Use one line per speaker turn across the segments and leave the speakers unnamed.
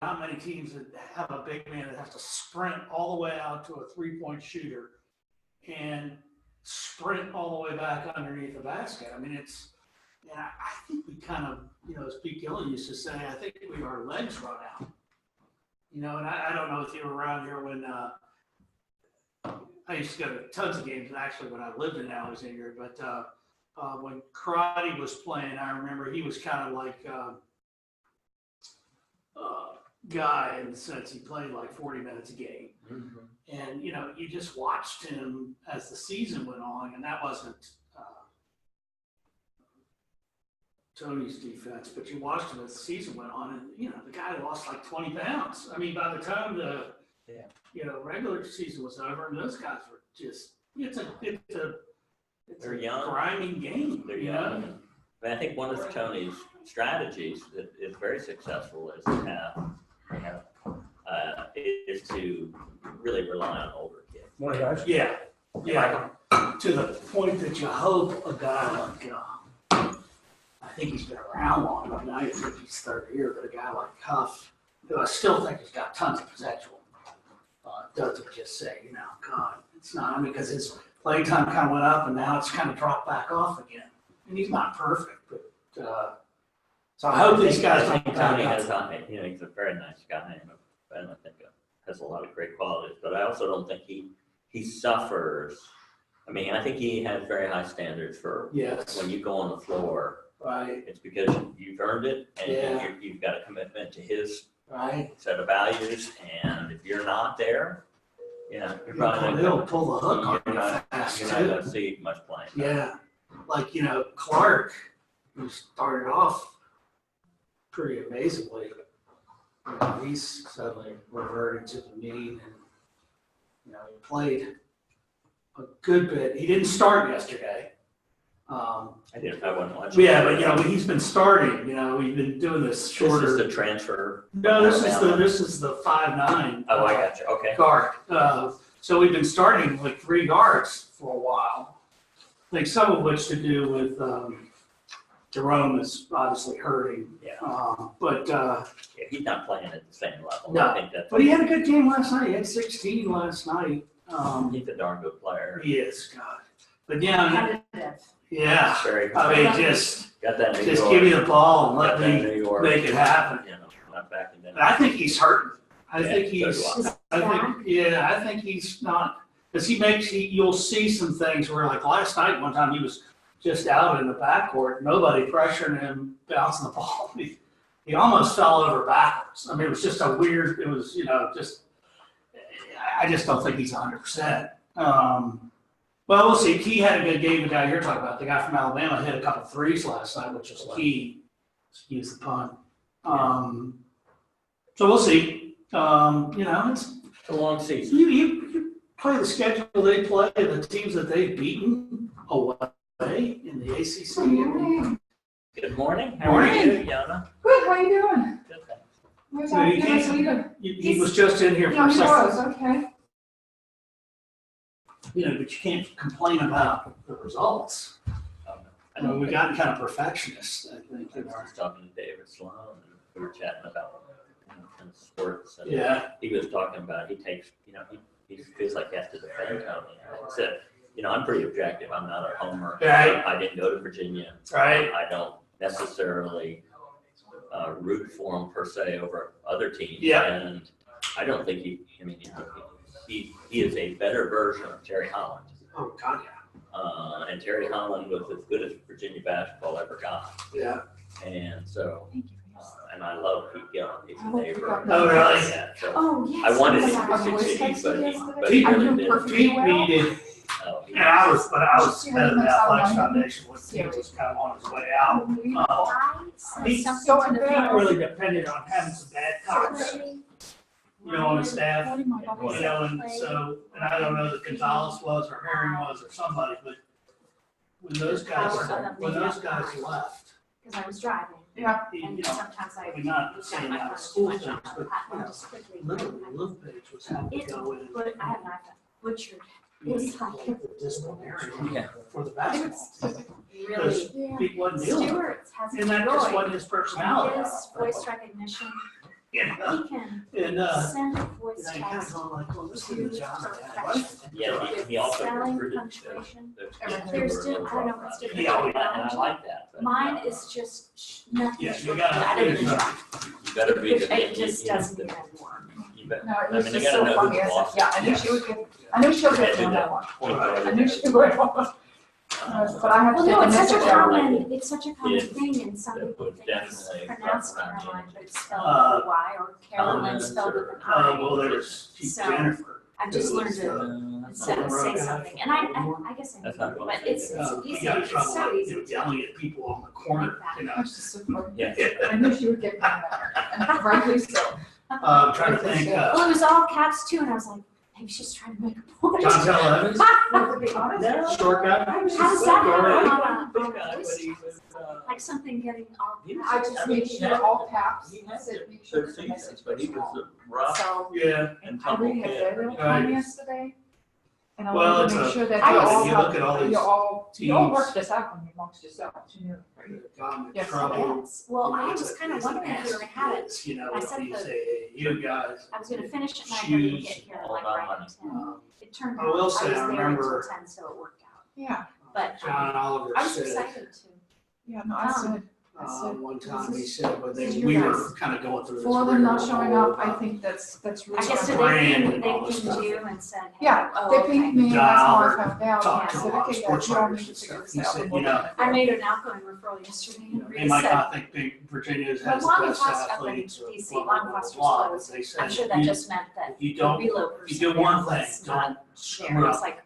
not many teams that have a big man that has to sprint all the way out to a three-point shooter and sprint all the way back underneath the basket. I mean, and I think we kind of, as Pete Gillen used to say, I think our legs run out. And I don't know if you were around here when I used to go to tons of games, actually, when I lived in Alexandria, but when Karate was playing, I remember he was kind of like guy in the sense he played like 40 minutes a game. Mm-hmm. And, you just watched him as the season went on, and that wasn't Tony's defense, but you watched him as the season went on, and, the guy lost like 20 pounds. I mean, by the time the regular season was over, and those guys were just, it's a
young,
grinding game.
They're young. I mean, I think one of Tony's strategies that is very successful is to is to really rely on older kids.
More guys? Yeah. To the point that you hope a guy like, I think he's been around long enough. Now I think he's third year, but a guy like Huff, who I still think has got tons of potential, doesn't just say, God, it's not. I mean, because his playing time kind of went up, and now it's kind of dropped back off again. And he's not perfect, but so I hope these guys don't
Tony has he's a very nice guy, and I think has a lot of great qualities. But I also don't think he suffers. I mean, I think he has very high standards for when you go on the floor.
Right.
It's because you've earned it, and you've got a commitment to his set of values. And if you're not there, you're probably
he'll pull the hook on you fast.
You're not going to see much playing.
Yeah, like Clark, who started off pretty amazingly. He's suddenly reverted to the mean, and he played a good bit. He didn't start yesterday.
I wasn't watching.
Yeah, but he's been starting. We've been doing this shorter.
This is the transfer.
No, this is the 5'9".
Oh, I got you. Okay.
Guard. So we've been starting like 3 guards for a while. I think some of which to do with Jerome is obviously hurting.
Yeah.
But
he's not playing at the same level.
No.
I think
but he had a good game last night. He had 16 last night.
He's a darn good player.
He is, God. But
Very
I mean, just
got that.
Just give me the ball and let me make it happen.
Not backing down.
I think he's hurting. I think he's not, because you'll see some things where, like last night, one time he was just out in the backcourt, nobody pressuring him, bouncing the ball. He almost fell over backwards. I mean, it was just I just don't think he's 100%. Well, we'll see. He had a good game. The guy you're talking about, the guy from Alabama, hit a couple threes last night, which was key. Excuse the pun. So we'll see. It's
a long season.
You play the schedule they play, the teams that they've beaten away in the ACC.
Good morning.
How are you,
Yana? Good. How are you doing?
Good, thanks.
He was just in here for a second.
He was, okay.
But you can't complain about the results. I mean, we got kind of perfectionists, I think.
I was talking to David Sloan, and we were chatting about kind of sports. And he was talking about he takes, he feels like he has to defend Tony. He said, I'm pretty objective. I'm not a homer.
Right.
I didn't go to Virginia.
Right.
I don't necessarily root for him per se over other teams.
Yeah.
And I don't think he is a better version of Terry Holland.
Oh, God, yeah.
And Terry Holland was as good as Virginia basketball ever got.
Yeah.
And so, and I love Pete Gillen. He's a neighbor.
Oh, really?
Yeah, so
yes.
I wanted him to succeed, but he really didn't.
Pete needed. And I was at the Athletics Foundation when he was kind of on his way out. Pete really depended on having some bad cops, on his staff. And I don't know that Gonzalez was or Herring was or somebody, but when those guys left.
Because I was driving.
Yeah.
And sometimes I
We're not saying out of school things, but literally, Little Page was having to go in.
But I have not butchered.
It's like the disciplinary for the basketball.
Really,
Pete wasn't dealing with it.
Stewart's has
And that just wasn't his personality.
His voice recognition
You know?
He can
And,
send a voice
you kind of
text
going like, well, this
to
is the job I had.
perfection.
Yeah, he also
Spelling,
recruited.
punctuation.
Everything.
There's still, I don't know what's different.
Yeah,
And I like that. but,
Mine is just nothing.
Yeah, you
short.
gotta
I don't even
finish
try.
You better read the.
It just doesn't even work.
You better,
No, it
I
was
mean, you
just
gotta
so
know
funny.
who's
I
boss.
said, yeah, I knew she would get, I knew she'll get one I want. I knew she would. But I have to
Well,
take
no,
a
it's such a
message out.
common, it's such a common
Yeah.
thing, and some
It
people
would
think it's
definitely
pronounced
around
Caroline,
you.
but it's spelled with a Y, or Carolyn spelled with an I.
Well, there's
So,
Jennifer.
I've just learned to say something, and I guess I
That's
know,
not
but
what
it's
You
easy,
got in
it's
trouble,
so
like,
easy. to
yelling at people on the corner, you know.
That's just so funny.
Yeah.
I knew she would get one and rightly so.
I'm trying to think,
Well, it was all caps too, and I was like, maybe she's trying to make a point.
Dontel Evans,
Well, to be honest,
short guy.
How does that happen
Big
on
guy,
a
but
list?
he was,
Like something getting all
he was-
I just
I mean,
made
he
sure
had-
all caps.
He had
said,
their
make sure
their
the message
seasons, but he
goes
was
out.
a rough
So,
Yeah,
and
I
tumble
really had
kid.
very little
Right.
time yesterday. And I
Well,
wanted
it's
to make
a-
sure that
I
you
just-
all
you look at all
have,
these
you all
teams.
work this out amongst yourselves, you know.
got in
Yes.
trouble.
yes, well, I was kind of wondering if we were gonna have it.
You know,
I said
you
the-
say, hey, you guys.
I was gonna finish at 9:30 and get
Choose
here
all
like
about
right
money.
at 10.
Um,
It turned
I
out I
will
was
say, I
there until
remember-
10, so it worked out.
Yeah,
But
John Oliver
I was
said,
excited too.
yeah, no, I said,
one time
this
he
is-
said, when
this is
they,
you
we were
guys.
kind of going through this.
for them not
rigmarole
showing up, I
about
think that's really.
I guess
a
did
brand
they
and all
ping
this stuff.
you and said, hey,
Yeah,
oh,
they
okay.
pinged me and that's how I
John
found out.
talked
I
to a
said,
lot of
okay,
sports
guys, you all
writers
need to
and
figure
stuff.
this
He
out.
said,
and we'll
you know,
get it
I
there.
made an outgoing referral yesterday
you know,
and
they
Reese
might
said,
not think Virginia has the
Well, Long
best
Foster up in
athletes or
DC,
blah,
Long
blah, blah,
Foster's
blah,
closed.
but they said,
I'm sure that just meant that
if you
the
don't,
reload
if you
person
do one
there
thing,
was
don't
not there.
screw
It's
up.
like,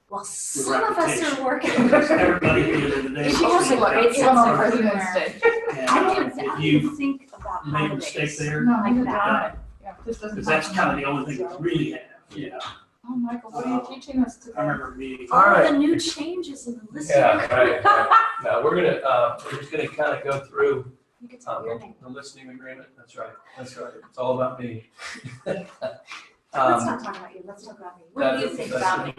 well, some of us
reputation.
are working.
Everybody at the end of the day.
She has
Especially
like
like,
grades
even on
everywhere.
President's Day.
And,
I don't
if
even
you
think about
made a
holidays.
mistake there,
No,
Like
you're
that.
not. Yeah, this doesn't.
because that's
happen.
kind of the only thing
So-
we really have, you know.
Oh, Michael, what are you teaching us
I
today?
remember meeting.
All
All
right.
the new changes in the list.
Yeah, right. Now, we're just gonna kind of go through
You could tell your name.
the listening agreement. That's right. It's all about me.
Let's not talk about you, let's talk about me. What do you think about me?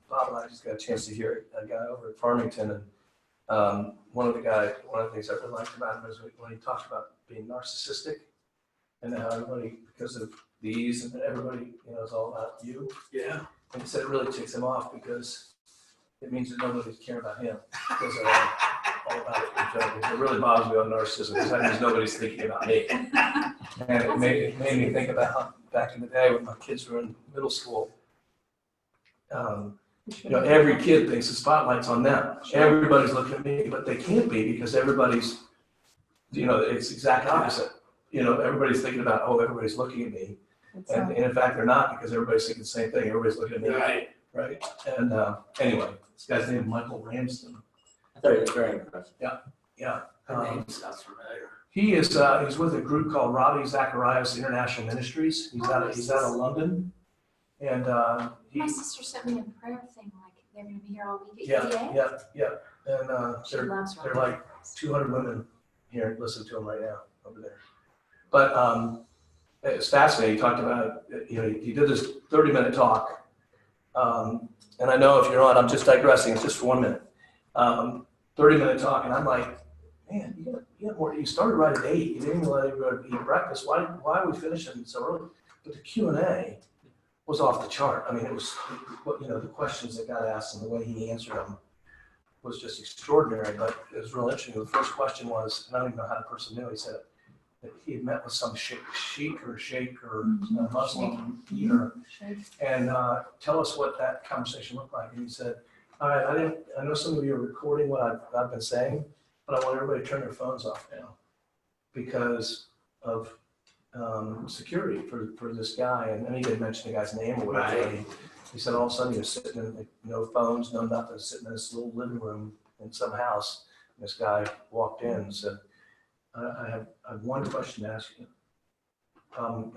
Bob and I just got a chance to hear a guy over at Farmington, and one of the things I really liked about him is when he talked about being narcissistic, and how everybody, because of these, and everybody, is all about you.
Yeah.
And he said it really ticks him off because it means that nobody's caring about him, because they're all about it. It really bothers me on narcissism, because that means nobody's thinking about me. And it made me think about back in the day when my kids were in middle school. Every kid thinks the spotlight's on them. Everybody's looking at me, but they can't be, because everybody's, it's exact opposite. Everybody's thinking about, oh, everybody's looking at me. And in fact, they're not, because everybody's thinking the same thing. Everybody's looking at me.
Right.
And anyway, this guy's named Michael Ramsden.
I thought it was very impressive.
Yeah.
Her name sounds familiar.
He is, he's with a group called Ravi Zacharias International Ministries. He's out of London. And
My sister sent me a prayer thing, like they're gonna be here all week
yeah.
at EA.
And
She
they're
loves
they're
Robbie.
like 200 women here listening to him right now over there. But it's fascinating. He talked about, he did this 30-minute talk. And I know if you're on, I'm just digressing, it's just for 1 minute. 30-minute talk, and I'm like, man, you got more. You started right at 8. You didn't even let everybody eat breakfast. Why are we finishing so early? But the Q&A was off the chart. I mean, it was, the questions that got asked and the way he answered them was just extraordinary. But it was real interesting. The first question was, and I don't even know how the person knew. He said that he had met with some sheikh or Muslim leader, and tell us what that conversation looked like. And he said, all right, I know some of you are recording what I've been saying, but I want everybody to turn their phones off now because of security for this guy. And then he didn't mention the guy's name or whatever.
Right.
He said all of a sudden he was sitting in, no phones, no nothing, sitting in this little living room in some house. And this guy walked in and said, I have one question to ask you.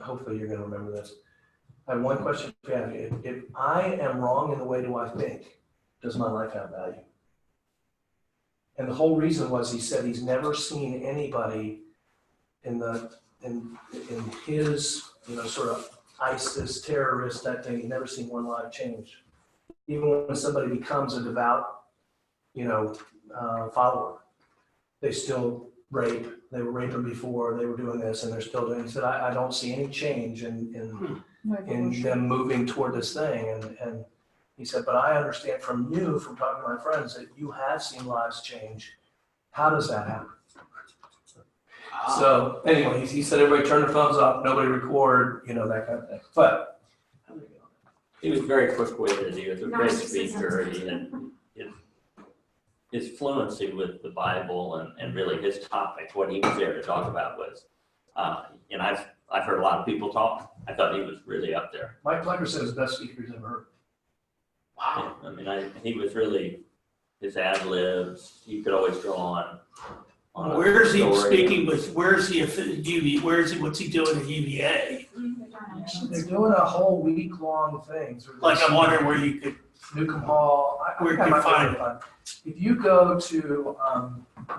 Hopefully you're going to remember this. I have one question for you. If I am wrong in the way I think, does my life have value? And the whole reason was he said he's never seen anybody in his, sort of ISIS terrorist, that thing, he's never seen one life change. Even when somebody becomes a devout, follower, they still rape, they were raping before, they were doing this, and they're still doing it. He said, I don't see any change in them moving toward this thing. And he said, but I understand from you, from talking to my friends, that you have seen lives change. How does that happen? So anyway, he said everybody turn their phones off, nobody record, that kind of thing. But
he was very quick-witted. He was a great speaker. He had his fluency with the Bible and really his topic, what he was there to talk about was, I've heard a lot of people talk. I thought he was really up there.
Mike Plecker said his best speaker he's ever heard.
Wow. I mean, he was really, his ad libs, he could always draw on.
Where is he speaking with? Where is he at UV? Where is he? What's he doing at UVA?
They're doing a whole week-long thing.
Like I'm wondering where you could.
Newcomb Hall.
Where you can find it.
If you go to,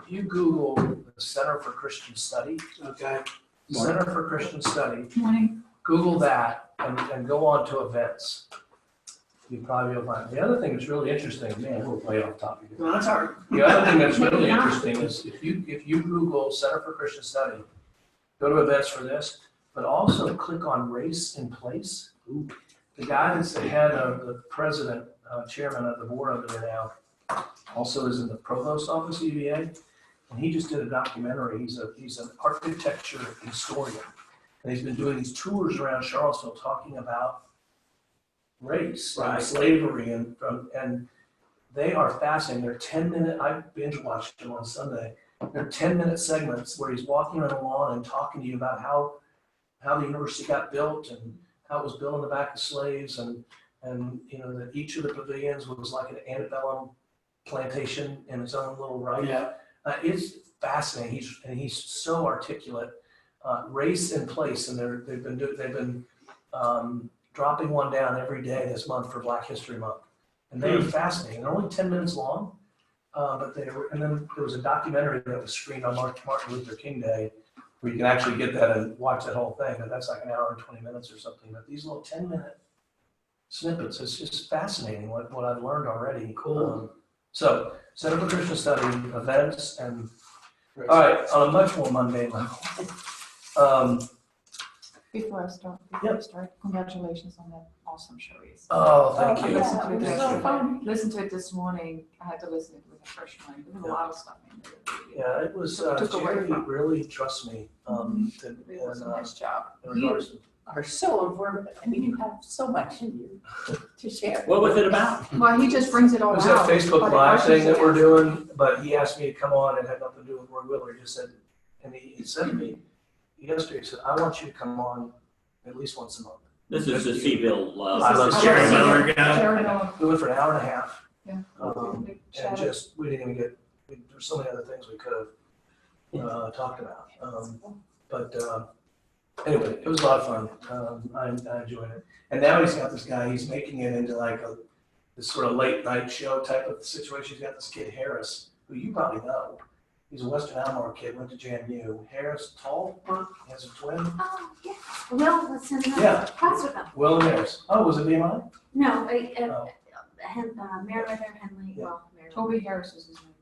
if you Google the Center for Christian Study.
Okay.
Center for Christian Study.
Morning.
Google that and go on to events. You probably will find. The other thing that's really interesting, man, we're way off topic here.
No, that's all right.
The other thing that's really interesting is if you Google Center for Christian Study, go to events for this, but also click on race and place. Ooh. The guy that's the head of the president, chairman of the board over there now, also is in the provost office of UVA, and he just did a documentary. He's an architecture historian, and he's been doing these tours around Charlottesville talking about race, and slavery, and they are fascinating. They're 10-minute. I binge watched them on Sunday. They're 10-minute segments where he's walking around the lawn and talking to you about how the university got built and how it was built on the back of slaves, and that each of the pavilions was like an antebellum plantation in its own little right.
Yeah.
It's fascinating. He's so articulate. Race and place, and they've been dropping one down every day this month for Black History Month, and they are fascinating. They're only 10 minutes long, but they were. And then there was a documentary that was screened on Martin Luther King Day, where you can actually get that and watch that whole thing. And that's like an hour and 20 minutes or something. But these little 10-minute snippets, it's just fascinating what I've learned already.
Cool.
So Center for Christian Study, events, and all right, on a much more mundane level.
Before I start, congratulations on that awesome show.
Oh, thank you.
Listen to it this morning. I had to listen to it with a fresh mind. There was a lot of stuff in there.
Yeah, it was, Jerry really trusts me.
It was a nice job.
Are so informative. I mean, you have so much in you to share.
What was it about?
Well, he just brings it all
It was
out.
that Facebook Live thing that we're doing, but he asked me to come on. It had nothing to do with Roy Wheeler. He just said, and he said to me yesterday, he said, I want you to come on at least once a month.
This is the Seville Love.
I love
Jerry Miller guy.
Jerry Miller.
We went for an hour and a half.
Yeah.
And just, we didn't even get, there's so many other things we could have talked about. Anyway, it was a lot of fun. I enjoyed it. And now he's got this guy, he's making it into like this sort of late night show type of situation. He's got this kid, Harris, who you probably know. He's a Western Almar kid, went to JMU. Harris Tallberg, he has a twin.
Oh, yeah. Will was in the class with them.
Will and Harris. Oh, was it BMI?
No, Meriwether, Henley, well, Meriwether.
Toby Harris is his name.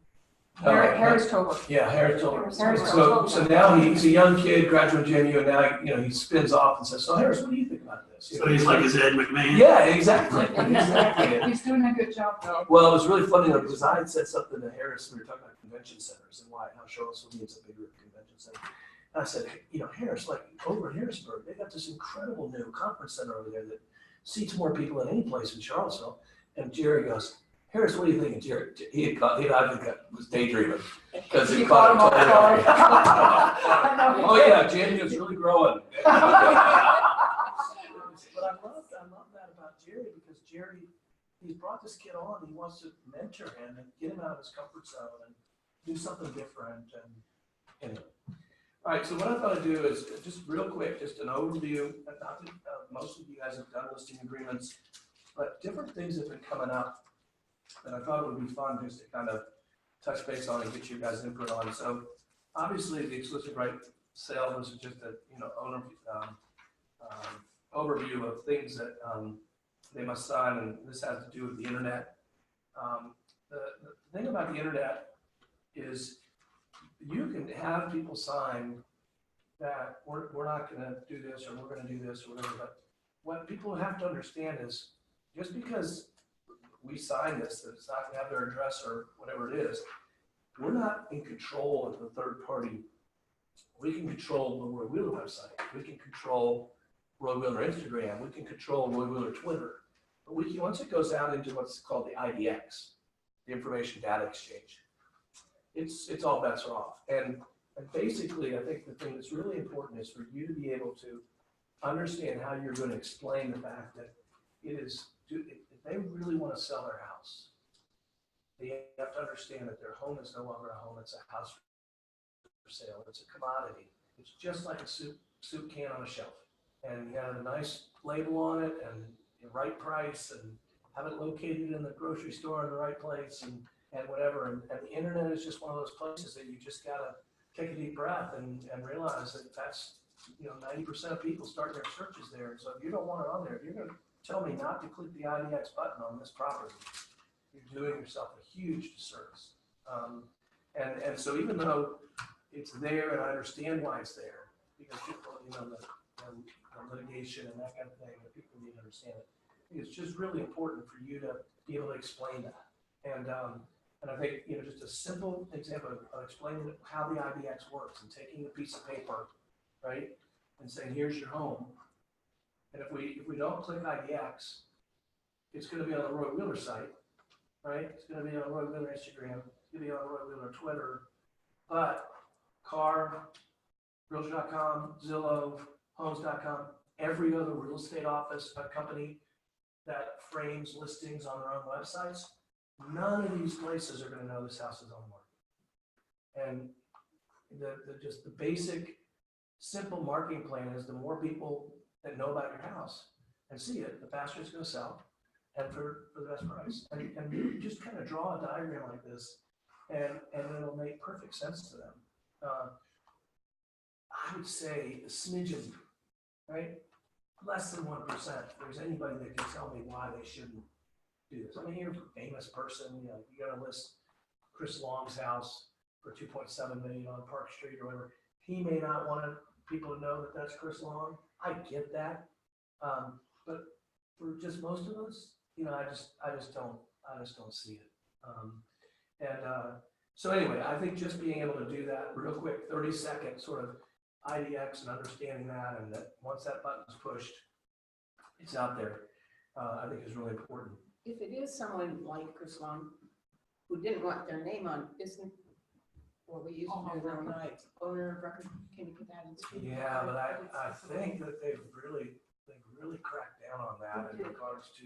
Oh,
Harris Tober.
Yeah, Harris Tallberg.
Harris
So now he's a young kid, graduate JMU, and now he spins off and says, "So Harris, what do you think about this?"
So he's like his Ed McMahon.
Yeah, exactly. Exactly.
He's doing a good job, though.
Well, it was really funny though, because I had said something to Harris. We were talking about convention centers and how Charlottesville needs a bigger convention center. And I said, Harris, like over in Harrisburg, they got this incredible new conference center over there that seats more people than any place in Charlottesville. And Jerry goes, Harris, what do you think? And Jerry, he I think was daydreaming because he caught him off guard. Oh yeah, JMU is really growing. But I love that about Jerry because Jerry, he's brought this kid on. He wants to mentor him and get him out of his comfort zone and do something different. And anyway, all right. So what I thought I'd do is just real quick, just an overview. Not that most of you guys have done listing agreements, but different things have been coming up that I thought it would be fun just to kind of touch base on and get you guys input on. So obviously the exclusive right sale was just a overview of things that they must sign, and this has to do with the internet. The thing about the internet is you can have people sign that we're not gonna do this, or we're gonna do this, or whatever, but what people have to understand is, just because we sign this, that it's not gonna have their address or whatever it is, we're not in control of the third party. We can control the Roy Wheeler website, we can control Roy Wheeler Instagram, we can control Roy Wheeler Twitter. But we can, once it goes out into what's called the IDX, the Information Data Exchange, it's all bets are off. And basically, I think the thing that's really important is for you to be able to understand how you're going to explain the fact that it is, if they really want to sell their house, they have to understand that their home is no longer a home, it's a house for sale, it's a commodity. It's just like a soup can on a shelf. And you have a nice label on it and the right price and have it located in the grocery store in the right place and whatever. And the internet is just one of those places that you just gotta take a deep breath and realize that that's, 90% of people start their searches there. And so if you don't want it on there, if you're gonna tell me not to click the IDX button on this property, you're doing yourself a huge disservice. And so even though it's there and I understand why it's there, because people, the litigation and that kind of thing, that people need to understand it. It's just really important for you to be able to explain that. And I think, just a simple example of explaining how the IDX works and taking a piece of paper, right, and saying, here's your home. And if we don't click IDX, it's going to be on the Roy Wheeler site, right? It's going to be on Roy Wheeler Instagram. It's going to be on Roy Wheeler Twitter. But Car, Realtor.com, Zillow, Homes.com, every other real estate office, a company that frames listings on their own websites, none of these places are going to know this house is on the market. And the basic, simple marketing plan is the more people that know about your house and see it, the faster it's going to sell and for the best price. And you just kind of draw a diagram like this and it'll make perfect sense to them. I would say a smidgen, right? Less than 1%. If there's anybody that can tell me why they shouldn't do this. I mean, you're a famous person, you got to list Chris Long's house for $2.7 million on Park Street or whatever. He may not want people to know that that's Chris Long. I get that, but for just most of us, I just don't see it. So anyway, I think just being able to do that real quick, 30-second sort of IDX and understanding that, and that once that button's pushed, it's out there, I think is really important.
If it is someone like Chris Long who didn't want their name on, isn't what we used to do overnight, owner of record, can you put that in speed?
Yeah, but I think that they've really cracked down on that in regards to,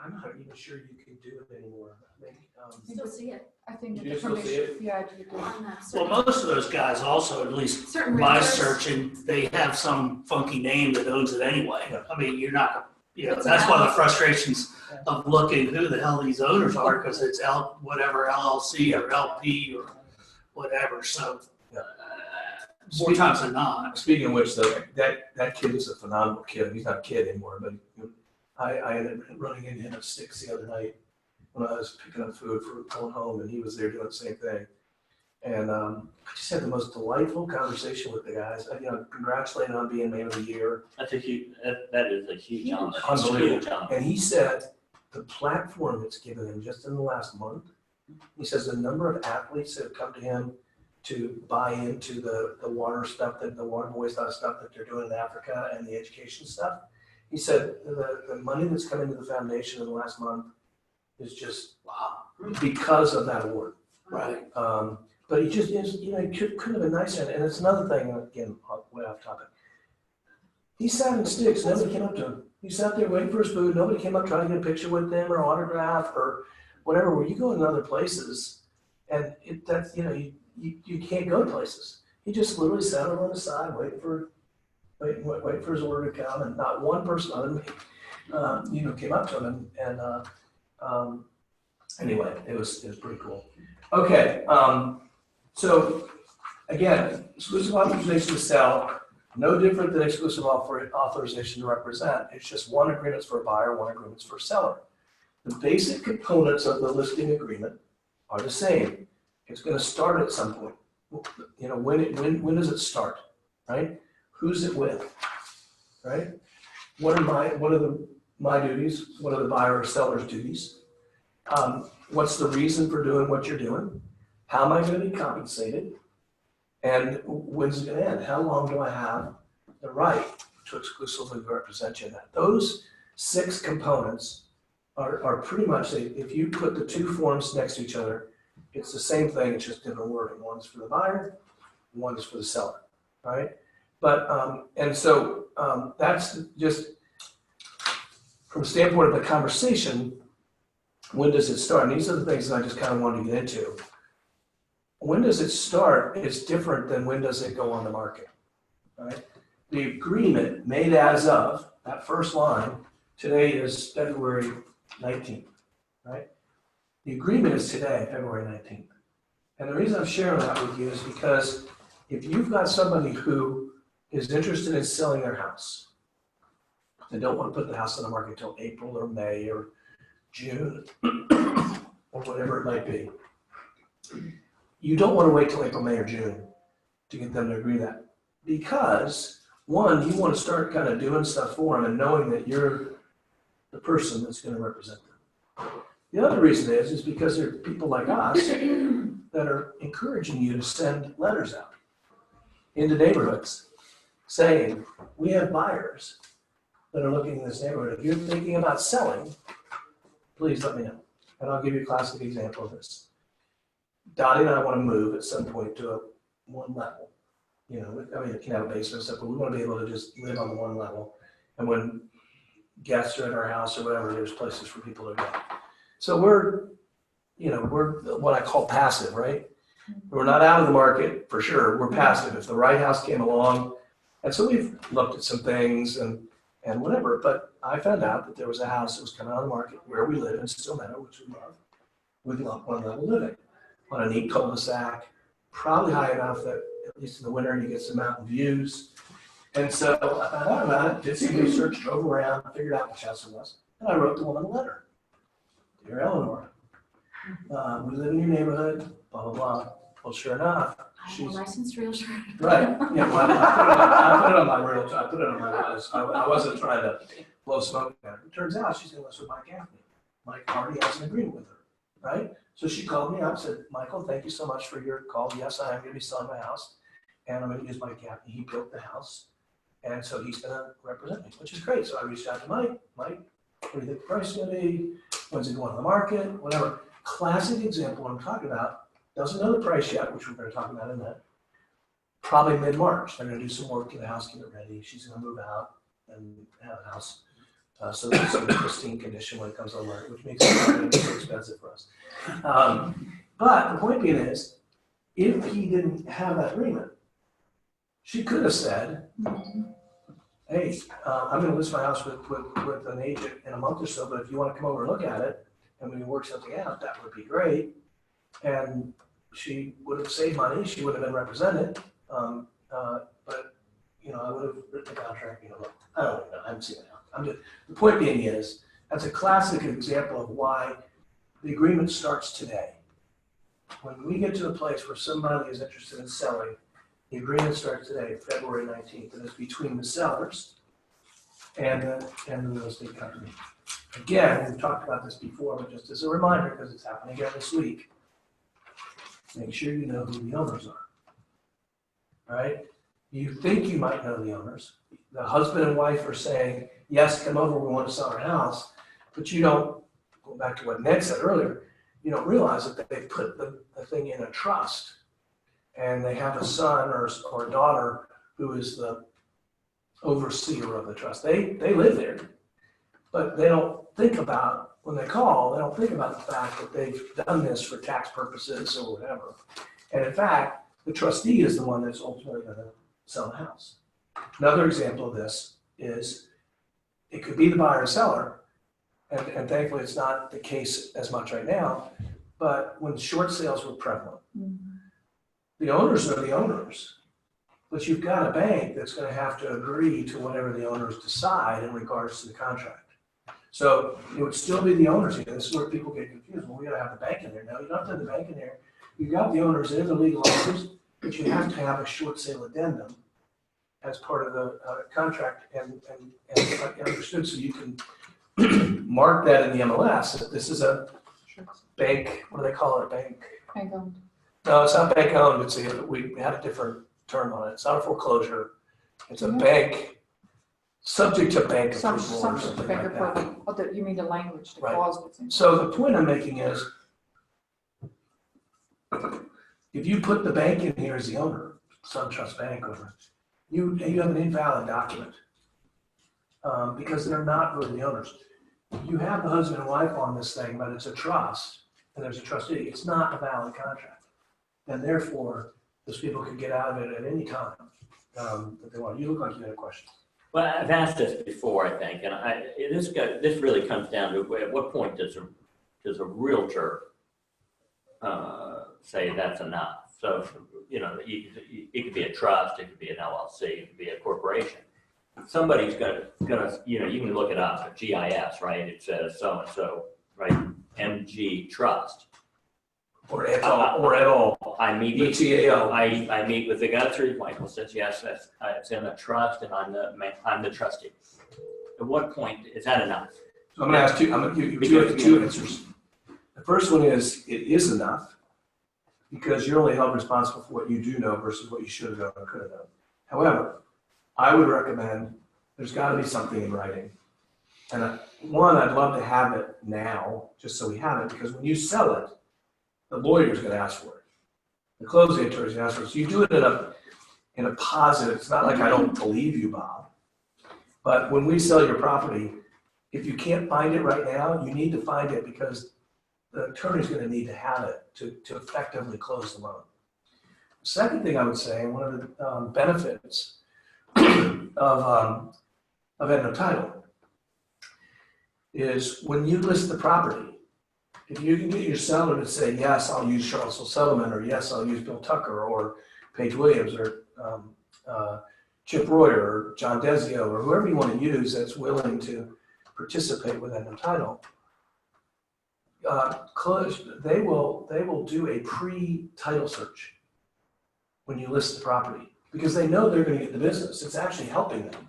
I'm not even sure you can do it anymore. I think,
Still see it
I think
You
the
do still see
information,
it?
yeah, I do.
on
Well,
certain,
most of those guys also, at least
certain
my
realtors.
searching, they have some funky name that owns it anyway.
Yeah.
I mean, you're not,
It's
that's one of the
not-
frustrations of looking who the hell these owners are, because it's whatever LLC or LP or whatever, so.
Yeah.
More times than not.
Speaking of which, that kid is a phenomenal kid. He's not a kid anymore, but I ended up running into him at Sticks the other night when I was picking up food for going home, and he was there doing the same thing. And I just had the most delightful conversation with the guys. Congratulating on being man of the year.
That is a huge honor.
Unbelievable.
Huge honor.
And he said the platform it's given him just in the last month, he says the number of athletes that have come to him to buy into the water stuff, the water wastewater stuff that they're doing in Africa and the education stuff. He said the money that's come into the foundation in the last month is just wow because of that award.
Right.
But he just is, he couldn't have been nicer. And it's another thing, again, way off topic. He sat in Sticks, nobody came up to him. He sat there waiting for his food, nobody came up trying to get a picture with them or autograph or whatever. Where you go in other places, and you can't go places. He just literally sat over on the side, waiting for his order to come, and not one person other than me, came up to him. And anyway, it was pretty cool. Okay, so again, exclusive authorization to sell, no different than exclusive authorization to represent. It's just one agreement's for a buyer, one agreement's for a seller. The basic components of the listing agreement are the same. It's gonna start at some point. You know, when does it start, right? Who's it with, right? What are my duties? What are the buyer or seller's duties? What's the reason for doing what you're doing? How am I gonna be compensated? And when's it gonna end? How long do I have the right to exclusively represent you in that? Those 6 components are pretty much, if you put the 2 forms next to each other, it's the same thing, it's just different wording. One's for the buyer, one is for the seller, right? But, and so that's just, from a standpoint of the conversation, when does it start? And these are the things that I just kind of wanted to get into. When does it start is different than when does it go on the market, right? The agreement made as of, that first line, today is February 19th, right? The agreement is today, February 19th. And the reason I'm sharing that with you is because if you've got somebody who is interested in selling their house, they don't want to put the house on the market until April or May or June or whatever it might be. You don't want to wait till April, May, or June to get them to agree to that. Because, one, you want to start kind of doing stuff for them and knowing that you're the person that's going to represent them. The other reason is because there are people like us that are encouraging you to send letters out into neighborhoods saying, we have buyers that are looking in this neighborhood. If you're thinking about selling, please let me know. And I'll give you a classic example of this. Dottie and I want to move at some point to a 1 level. You know, I mean, it can have a basement and stuff, but we want to be able to just live on the 1 level. And when guests are in our house or whatever, there's places for people to go. So we're what I call passive, right? We're not out of the market for sure. We're passive. If the right house came along, and so we've looked at some things and whatever. But I found out that there was a house that was coming on the market where we live in Still Meadow, which we love, with 1 level living on a neat cul-de-sac, probably high enough that at least in the winter you get some mountain views. And so I found out about it, did some research, drove around, figured out which house it was, and I wrote the woman a letter. Dear Eleanor, we live in your neighborhood, blah, blah, blah. Well, sure enough,
I'm a licensed realtor.
right. Yeah, well, I put it on my realtor. I put it on my list. I wasn't trying to blow smoke at her. It turns out she's going to list with Mike Gaffney. Mike already has an agreement with her, right? So she called me up and said, Michael, thank you so much for your call. Yes, I am going to be selling my house, and I'm going to use Mike Gaffney. He built the house, and so he's going to represent me, which is great. So I reached out to Mike. Mike, what do you think the price is going to be? When's it going on the market? Whatever. Classic example what I'm talking about. Doesn't know the price yet, which we're going to talk about in a minute. Probably mid-March. They're going to do some work to the house, get it ready. She's going to move out and have a house. So it's in pristine condition when it comes on market, which makes it so expensive for us. But the point being is, if he didn't have that agreement, she could have said, hey, I'm going to list my house with an agent in a month or so, but if you want to come over and look at it and we can work something out, that would be great. And she would have saved money. She would have been represented. But, you know, I would have written a contract, you know, I don't know. I haven't seen it now. The point being is, that's a classic example of why the agreement starts today. When we get to a place where somebody is interested in selling, the agreement starts today, February 19th, and it's between the sellers and the real estate company. Again, we've talked about this before, but just as a reminder, because it's happening again this week, make sure you know who the owners are. All right? You think you might know the owners. The husband and wife are saying, yes, come over, we want to sell our house. But you don't, go back to what Ned said earlier, you don't realize that they put the thing in a trust. And they have a son or a daughter who is the overseer of the trust. They live there. But they don't think about, when they call, they don't think about the fact that they've done this for tax purposes or whatever. And in fact, the trustee is the one that's ultimately going to sell the house. Another example of this is it could be the buyer or seller, and thankfully it's not the case as much right now, but when short sales were prevalent, the owners are the owners, but you've got a bank that's going to have to agree to whatever the owners decide in regards to the contract. So it would still be the owners here. This is where people get confused. Well, we got to have the bank in there. No, you don't have to have the bank in there. you've got the owners, they're the legal owners, but you have to have a short sale addendum as part of the contract and understood, so you can mark that in the MLS, that this is a bank, what do they call it, bank?
Bank owned.
No, it's not bank owned, we had a different term on it, it's not a foreclosure, it's a bank, subject to bank approval or
Subject to
something
bank
like that.
approval. Oh, you mean the language, the
Right.
clause that's in.
So the point I'm making is, if you put the bank in here as the owner, SunTrust Bank, or you have an invalid document, because they're not really the owners. You have the husband and wife on this thing, but it's a trust, and there's a trustee. It's not a valid contract, and therefore those people can get out of it at any time that they want. You look like you had a question.
Well, I've asked this before, I think, and this really comes down to at what point does a realtor say that's enough? So, it could be a trust, it could be an LLC, it could be a corporation. Somebody's gonna, you can look it up, GIS, right? It says so-and-so, right? MG Trust.
Or et al.
I meet
The TAO.
I meet with the Guthrie. Michael says, yes, it's in the trust, and I'm the trustee. At what point is that enough?
So I'm gonna give you two answers. The first one is, it is enough, because you're only held responsible for what you do know versus what you should have known or could have known. However, I would recommend there's got to be something in writing. And I'd love to have it now, just so we have it, because when you sell it, the lawyer's going to ask for it. The closing attorney's going to ask for it. So you do it in a positive. It's not like I don't believe you, Bob. But when we sell your property, if you can't find it right now, you need to find it, because the attorney's going to need to have it to effectively close the loan. The second thing I would say, and one of the benefits of Edna Title is when you list the property, if you can get your seller to say, yes, I'll use Charles Sullivan, or yes, I'll use Bill Tucker, or Paige Williams, or Chip Royer, or John Desio, or whoever you want to use that's willing to participate with Edna Title, they will do a pre-title search when you list the property, because they know they're going to get the business. It's actually helping them.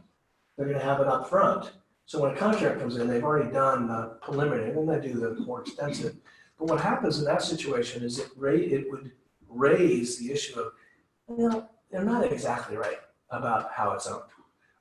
They're going to have it up front. So when a contract comes in, they've already done the preliminary, and then they do the more extensive. But what happens in that situation is it would raise the issue of, well, they're not exactly right about how it's owned.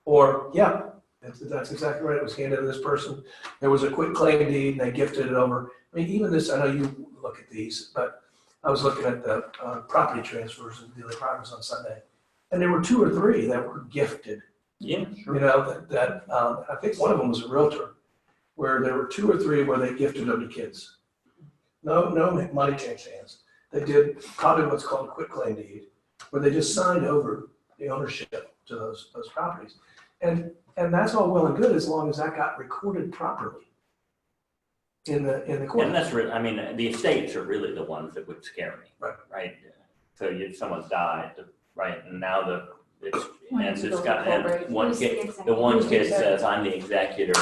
Or, yeah, that's exactly right. It was handed to this person. There was a quick claim deed, and they gifted it over. I mean, even this, I know you look at these, but I was looking at the property transfers and daily progress on Sunday, and there were 2 or 3 that were gifted.
Yeah, sure.
I think one of them was a realtor, where there were 2 or 3 where they gifted them to kids. No money changed hands. They did probably what's called a quick claim deed, where they just signed over the ownership to those properties. And that's all well and good as long as that got recorded properly in the court.
And that's really, I mean, the estates are really the ones that would scare me.
Right.
So someone's died, right, and now
When
and
you
it's
go
got,
to probate.
and one
Who's the
kid,
executor?
the one
Who's the
kid
executor?
says, I'm the executor.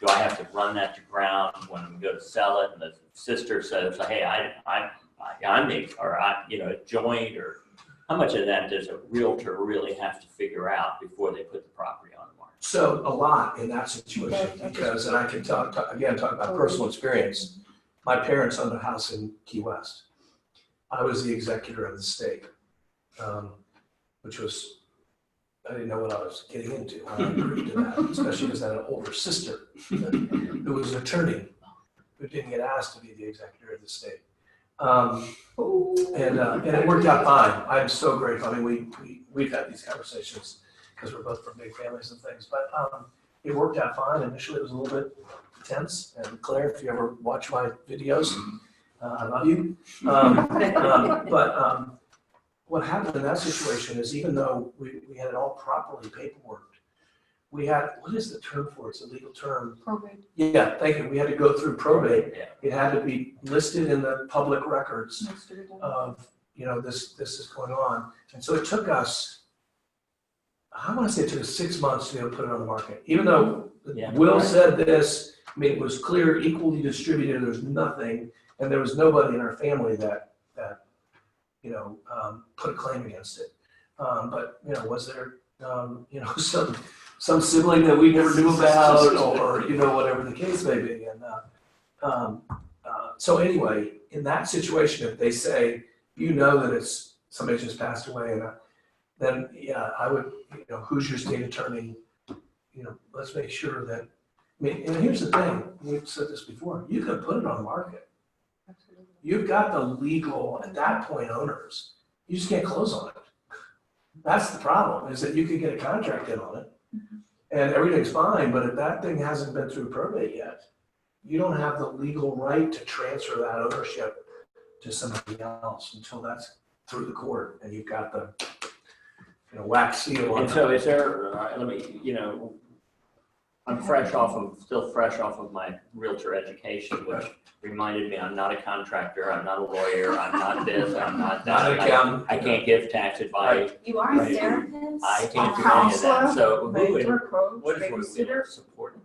Do I have to run that to ground when we go to sell it? And the sister says, hey, I'm the, or joint, or how much of that does a realtor really have to figure out before they put the property on the market?
So a lot in that situation, because, and I can talk about personal experience. My parents owned a house in Key West. I was the executor of the estate, which was, I didn't know what I was getting into when I agreed to that, especially because I had an older sister who was an attorney who didn't get asked to be the executor of the estate. And it worked out fine. I'm so grateful. I mean, we've had these conversations because we're both from big families and things, but it worked out fine. Initially, it was a little bit tense. And Claire, if you ever watch my videos, I love you. But what happened in that situation is, even though we had it all properly paperworked, we had, what is the term for it? It's a legal term.
Probate.
Yeah, thank you. We had to go through probate.
Yeah.
It had to be listed in the public records
Needs to be done.
of, this is going on. And so it took us, I want to say it took us 6 months to be able to put it on the market. Even though
Yeah.
Will said this, I mean, it was clear, equally distributed, there's nothing, and there was nobody in our family that put a claim against it. But, was there, some sibling that we never knew about or, whatever the case may be. And so anyway, in that situation, if they say, that it's somebody just passed away, and then, I would, who's your state attorney? Let's make sure that, and here's the thing, we've said this before, you can put it on the market.
Absolutely.
You've got the legal, at that point, owners. You just can't close on it. That's the problem, is that you could get a contract in on it, and everything's fine, but if that thing hasn't been through probate yet, you don't have the legal right to transfer that ownership to somebody else until that's through the court, and you've got the, wax seal on it.
And so is there, let me, I'm still fresh off of my realtor education, which reminded me I'm not a contractor, I'm not a lawyer, I'm not this, I'm not that.
Not an accountant.
I can't give tax advice.
You are a
Right.
therapist?
I can't do any of that.
Counselor,
So
mentor, coach,
what is
babysitter.
support?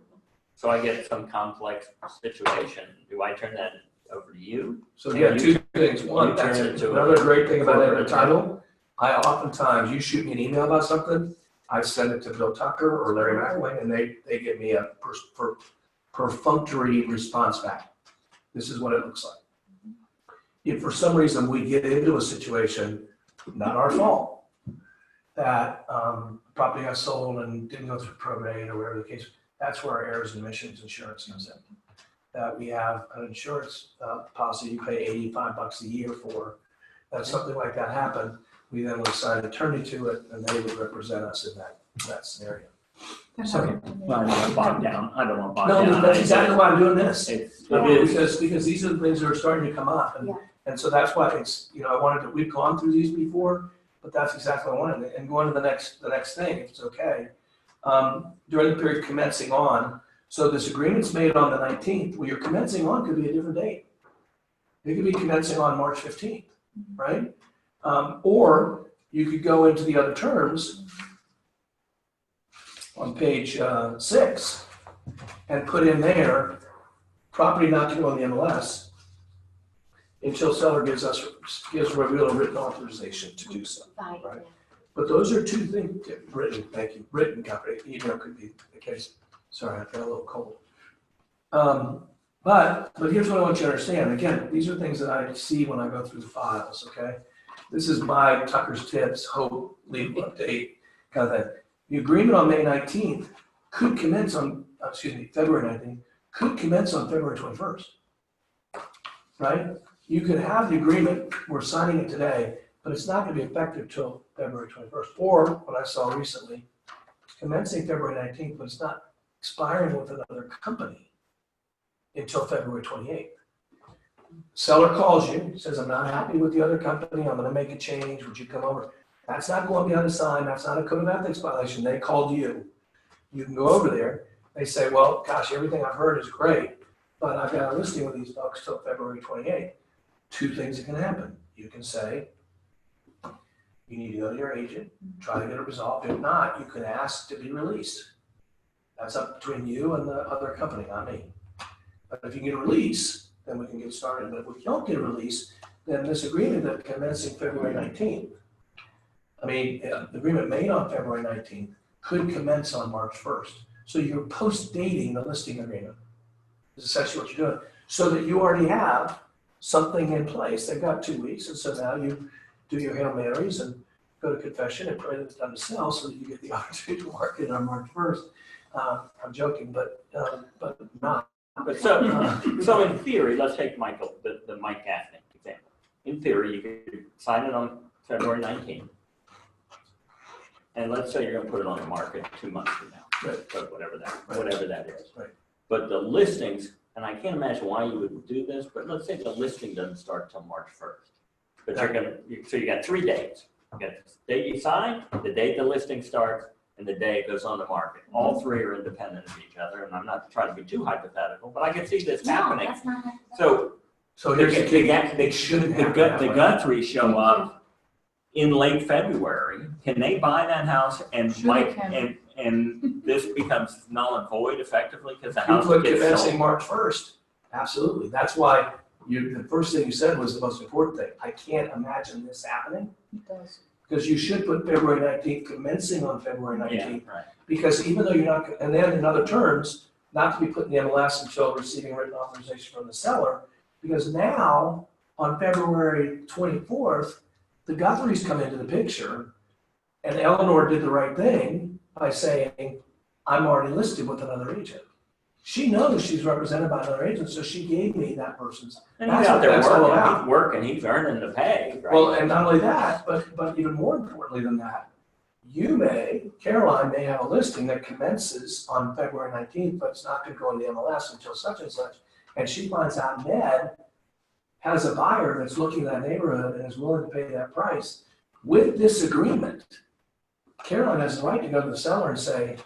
So I get some complex situation. Do I turn that over to you?
So yeah, two things. One,
you
that's
turn it to
another great thing about
corporate
having a title. I oftentimes, you shoot me an email about something, I send it to Bill Tucker or Larry McElwain, and they give me a perfunctory response back. This is what it looks like. If for some reason we get into a situation, not our fault, that property got sold and didn't go through probate or whatever the case, that's where our errors and omissions insurance comes in. That we have an insurance policy you pay $85 a year for. That something like that happened, we then would assign an attorney to it, and they would represent us in that scenario. So,
Well, I don't want to bog down. I don't want to bog down.
no, that's exactly why I'm doing this.
It is.
Because these are the things that are starting to come up,
Yeah.
and so that's why it's, I wanted to, we've gone through these before, but that's exactly what I wanted. And going to the next thing, if it's okay. During the period commencing on, so this agreement's made on the 19th, well, your commencing on could be a different date. It could be commencing on March 15th, right? Or you could go into the other terms on page 6 and put in there, property not to go on the MLS until seller gives reveal a written authorization to do so. Right. But those are two things, written, thank you, written copy, email could be the case. Sorry, I got a little cold. But here's what I want you to understand. Again, these are things that I see when I go through the files, okay? This is my Tucker's Tips, Hope, legal update kind of thing. The agreement on May 19th could commence on, February 19th, could commence on February 21st, right? You could have the agreement, we're signing it today, but it's not going to be effective till February 21st. Or, what I saw recently, commencing February 19th, but it's not expiring with another company until February 28th. Seller calls you, says, I'm not happy with the other company, I'm going to make a change, would you come over? That's not going behind the sign, that's not a code of ethics violation, they called you. You can go over there, they say, well, gosh, everything I've heard is great, but I've got a listing with these folks till February 28th. Two things that can happen. You can say, you need to go to your agent, try to get it resolved. If not, you can ask to be released. That's up between you and the other company, not me. But if you get a release, then we can get started. But if we don't get a release, then this agreement that commencing February 19th, the agreement made on February 19th could commence on March 1st. So you're post-dating the listing agreement. This is essentially what you're doing. So that you already have something in place. They've got 2 weeks, and so now you do your Hail Marys and go to confession and pray that it's done to sell so that you get the opportunity to market on March 1st. I'm joking, but not.
But so in theory, let's take Michael, the Mike Gaffney example. In theory, you could sign it on February 19th. And let's say you're going to put it on the market 2 months from now,
Right.
but whatever that is.
Right.
But the listings, and I can't imagine why you would do this, but let's say the listing doesn't start till March 1st. But so you got 3 days. You got the date you sign, the date the listing starts, and the day it goes on the market. All 3 are independent of each other, and I'm not trying to be too hypothetical, but I can see this happening.
No, that's not.
So
here's the key.
they
shouldn't
the
happen.
the Guthrie show up in late February. Can they buy that house and
Sure
Mike
they can.
and this becomes null and void effectively because the
You
house
put
gets
commencing
sold?
March 1st. Absolutely. That's why the first thing you said was the most important thing. I can't imagine this happening.
It does.
Because you should put February 19th, commencing on February 19th.
Yeah, right.
Because even though you're not, and then in other terms, not to be put in the MLS until receiving written authorization from the seller, because now, on February 24th, the Guthries come into the picture, and Eleanor did the right thing by saying, I'm already listed with another agent. She knows she's represented by another agent, so she gave me that person's.
And he's
That's
out
what
there
that's all
working,
about.
he's working, he's earning the pay, right?
Well, and not only that, but even more importantly than that, Caroline may have a listing that commences on February 19th, but it's not gonna go in the MLS until such and such. And she finds out Ned has a buyer that's looking at that neighborhood and is willing to pay that price. With this agreement, Caroline has the right to go to the seller and say,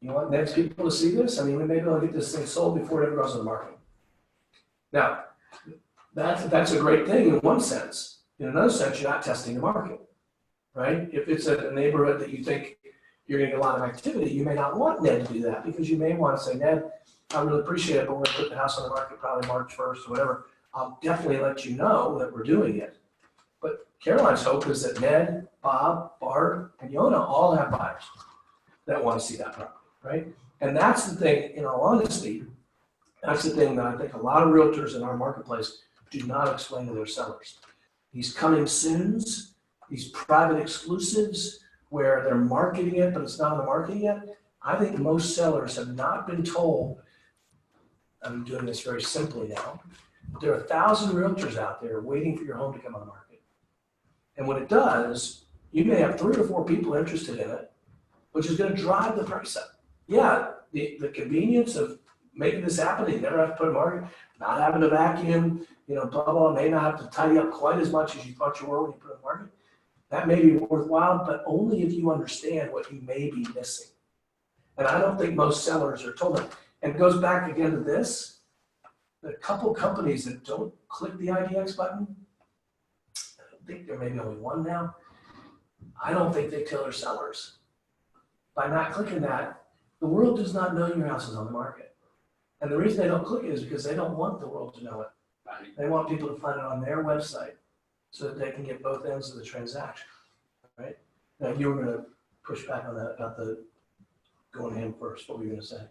you want Ned's people to see this? I mean, we may be able to get this thing sold before it ever goes on the market. Now, that's a great thing in one sense. In another sense, you're not testing the market, right? If it's a neighborhood that you think you're gonna get a lot of activity, you may not want Ned to do that because you may want to say, Ned, I really appreciate it, but we're gonna put the house on the market probably March 1st or whatever. I'll definitely let you know that we're doing it. But Caroline's hope is that Ned, Bob, Bart, and Yona all have buyers that want to see that property, right? And that's the thing, in all honesty, that's the thing that I think a lot of realtors in our marketplace do not explain to their sellers. These coming soons, these private exclusives where they're marketing it, but it's not on the market yet. I think most sellers have not been told, I'm doing this very simply now, there are 1,000 realtors out there waiting for your home to come on the market. And when it does, you may have 3 or 4 people interested in it, which is gonna drive the price up. Yeah, the convenience of making this happen, you never have to put a market, not having to vacuum, blah, blah, may not have to tidy up quite as much as you thought you were when you put it in the market. That may be worthwhile, but only if you understand what you may be missing. And I don't think most sellers are told that. And it goes back again to this, the couple companies that don't click the IDX button, I think there may be only one now. I don't think they tell their sellers. By not clicking that, the world does not know your house is on the market. And the reason they don't click it is because they don't want the world to know it.
Right.
They want people to find it on their website so that they can get both ends of the transaction, right? Now, you were gonna push back on that about the going to him first. What were you gonna say?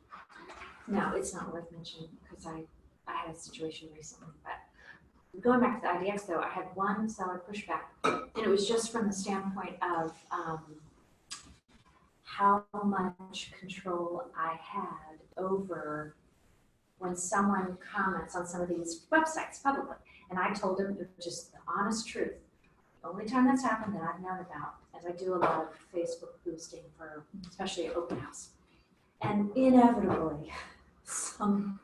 No, it's not worth mentioning because I had a situation recently, but going back to the IDX though, I had one seller pushback and it was just from the standpoint of how much control I had over when someone comments on some of these websites publicly. And I told him it was just the honest truth. The only time that's happened that I've known about, as I do a lot of Facebook boosting for especially an open house. And inevitably, some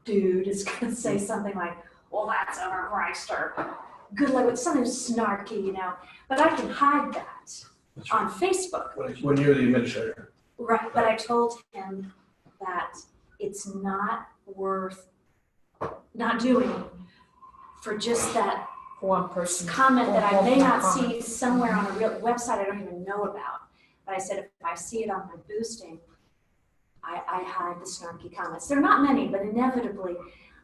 dude is gonna say something like, well, that's overpriced or good luck with something snarky, but I can hide that on Facebook.
When you're the administrator.
Right, but I told him that it's not worth not doing for just that
One person.
comment that I may
One
not
comment.
see somewhere on a real website I don't even know about. But I said, if I see it on my boosting, I hide the snarky comments. There are not many, but inevitably,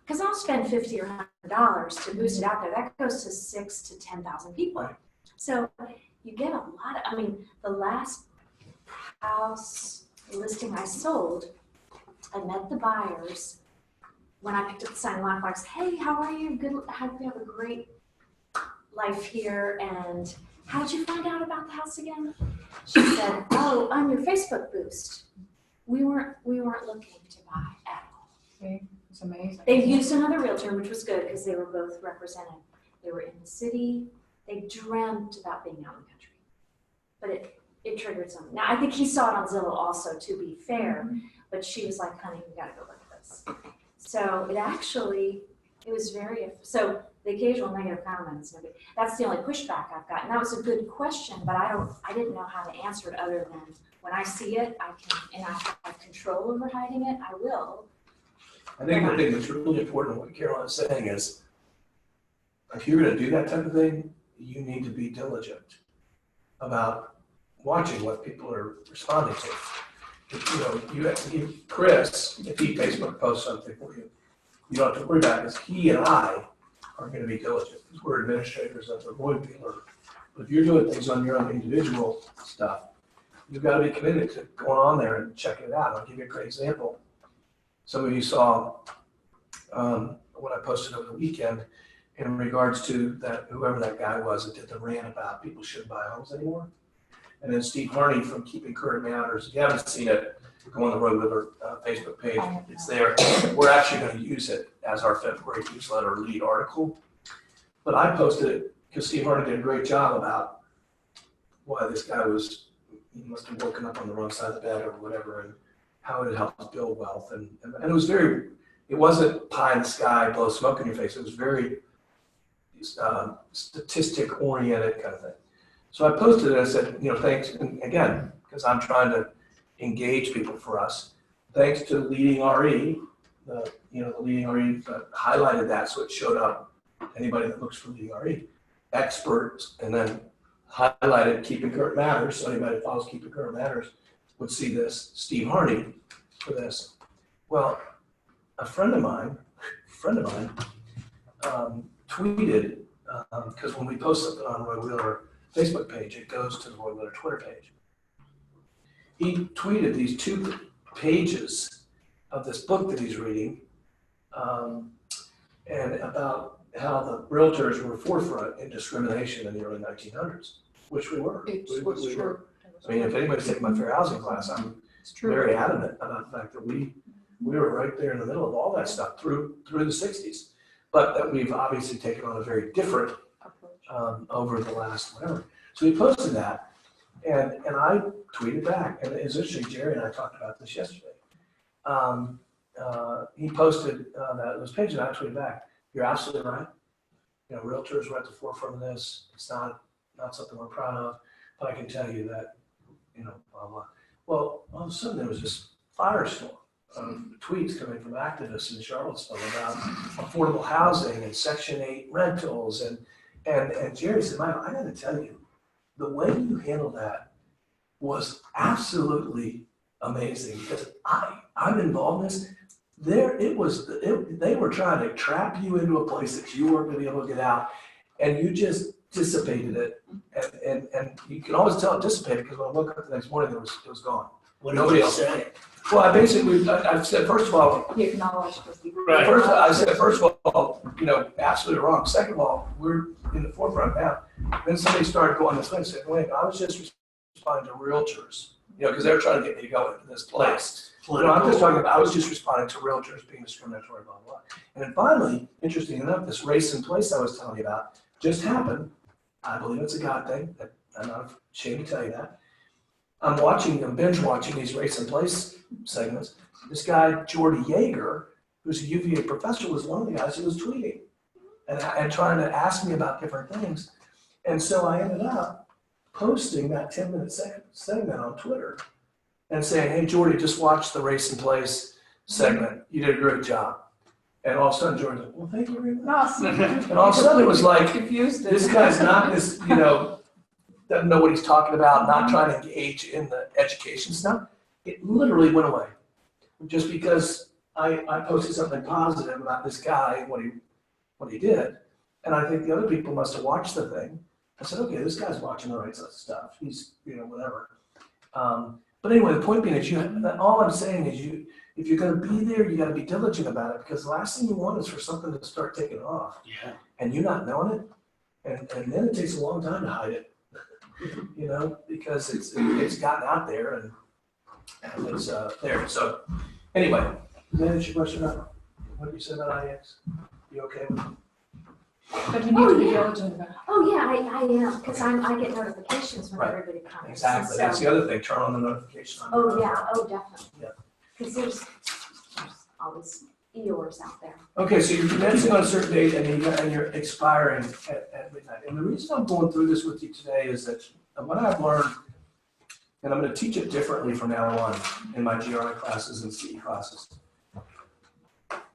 because I'll spend $50 or $100 to boost it out there, that goes to 6,000 to 10,000 people.
Right.
So you get a lot of, the last house listing I sold, I met the buyers when I picked up the sign and lockbox. Hey, how are you? Good. Hope you have a great life here. And how did you find out about the house again? She said, "Oh, on your Facebook boost. We weren't looking to buy at all."
See, it's amazing.
They used another realtor, which was good because they were both represented. They were in the city. They dreamt about being out in the country, but it triggered something. Now I think he saw it on Zillow also, to be fair. But she was like, honey, we gotta go look at this. So it was very, so the occasional negative comments, that's the only pushback I've gotten. That was a good question, but I didn't know how to answer it other than when I see it, I can, and I have control over hiding it, I will.
I think the thing that's really important, what Caroline's saying is, if you're gonna do that type of thing, you need to be diligent about watching what people are responding to. Chris, if he Facebook posts something for you, you don't have to worry about it, because he and I are gonna be diligent, because we're administrators of the Roy Wheeler. But if you're doing things on your own individual stuff, you've gotta be committed to going on there and checking it out. I'll give you a great example. Some of you saw, what I posted over the weekend in regards to that, whoever that guy was that did the rant about people shouldn't buy homes anymore. And then Steve Harney from Keeping Current Matters, if you haven't seen it, go on the Road Wheeler Facebook page, it's there. We're actually gonna use it as our February newsletter lead article. But I posted it because Steve Harney did a great job about why this guy he must have woken up on the wrong side of the bed or whatever, and how it helps build wealth. And it wasn't pie in the sky, blow smoke in your face. It was very statistic oriented kind of thing. So I posted it, I said, thanks, and again, because I'm trying to engage people for us, thanks to Leading RE, the Leading RE highlighted that so it showed up, anybody that looks for Leading RE, experts, and then highlighted Keeping Current Matters, so anybody that follows Keeping Current Matters would see this, Steve Harney for this. Well, a friend of mine tweeted, because when we post something on Roy Wheeler Facebook page, it goes to the Roy Wheeler Twitter page. He tweeted these 2 pages of this book that he's reading, and about how the realtors were forefront in discrimination in the early 1900s, which we were. We were. I mean, if anybody's taken my fair housing class, I'm very adamant about the fact that we were right there in the middle of all that stuff through the 60s, but that we've obviously taken on a very different over the last whatever. So he posted that, and I tweeted back, and it's interesting, Jerry and I talked about this yesterday. He posted those pages, and I tweeted back, you're absolutely right. Realtors were at the forefront of this. It's not something we're proud of, but I can tell you that, blah, blah. Well, all of a sudden there was this firestorm of tweets coming from activists in Charlottesville about affordable housing and Section 8 rentals. And Jerry said, Michael, I got to tell you, the way you handled that was absolutely amazing, because I'm involved in this. They were trying to trap you into a place that you weren't going to be able to get out, and you just dissipated it. And you can always tell it dissipated, because when I woke up the next morning, it was gone. Nobody else said it. Well, I said, first of all,
He acknowledged
Right.
First of all, absolutely wrong. Second of all, we're in the forefront now. Then somebody started going this way and said, wait, I was just responding to realtors, because they're trying to get me to go into this place. I'm just talking about, I was just responding to realtors being discriminatory, blah, blah, blah. And then finally, interesting enough, this race in place I was telling you about just happened. I believe it's a God thing. I'm not ashamed to tell you that. I'm binge watching these race in place segments. This guy, Jordy Yeager, who's a UVA professor, was one of the guys who was tweeting and trying to ask me about different things. And so I ended up posting that 10-minute segment on Twitter and saying, hey, Jordy, just watch the race in place segment. You did a great job. And all of a sudden, Jordy's like, well, thank you very much. And all of a sudden, it was like, this guy's not this, doesn't know what he's talking about, not trying to engage in the education stuff. It literally went away. Just because I posted something positive about this guy and what he did. And I think the other people must have watched the thing. I said, okay, this guy's watching the right stuff. He's, whatever. But anyway, the point being is all I'm saying is if you're going to be there, you got to be diligent about it, because the last thing you want is for something to start taking off.
Yeah.
And you're not knowing it. And then it takes a long time to hide it, because it's gotten out there and it's there. So anyway, does that answer your question about what you said about IX? You okay with it?
But you need to be diligent about it.
Oh, yeah, I am, because I get notifications when
Right.
everybody comes.
Exactly.
So-
That's the other thing. Turn on the notification.
Oh, yeah, definitely.
Yeah.
Because there's always Eeyores out there.
Okay, so you're commencing on a certain date and you're expiring at midnight. And the reason I'm going through this with you today is that what I've learned, and I'm going to teach it differently from now on in my GRI classes and CE classes.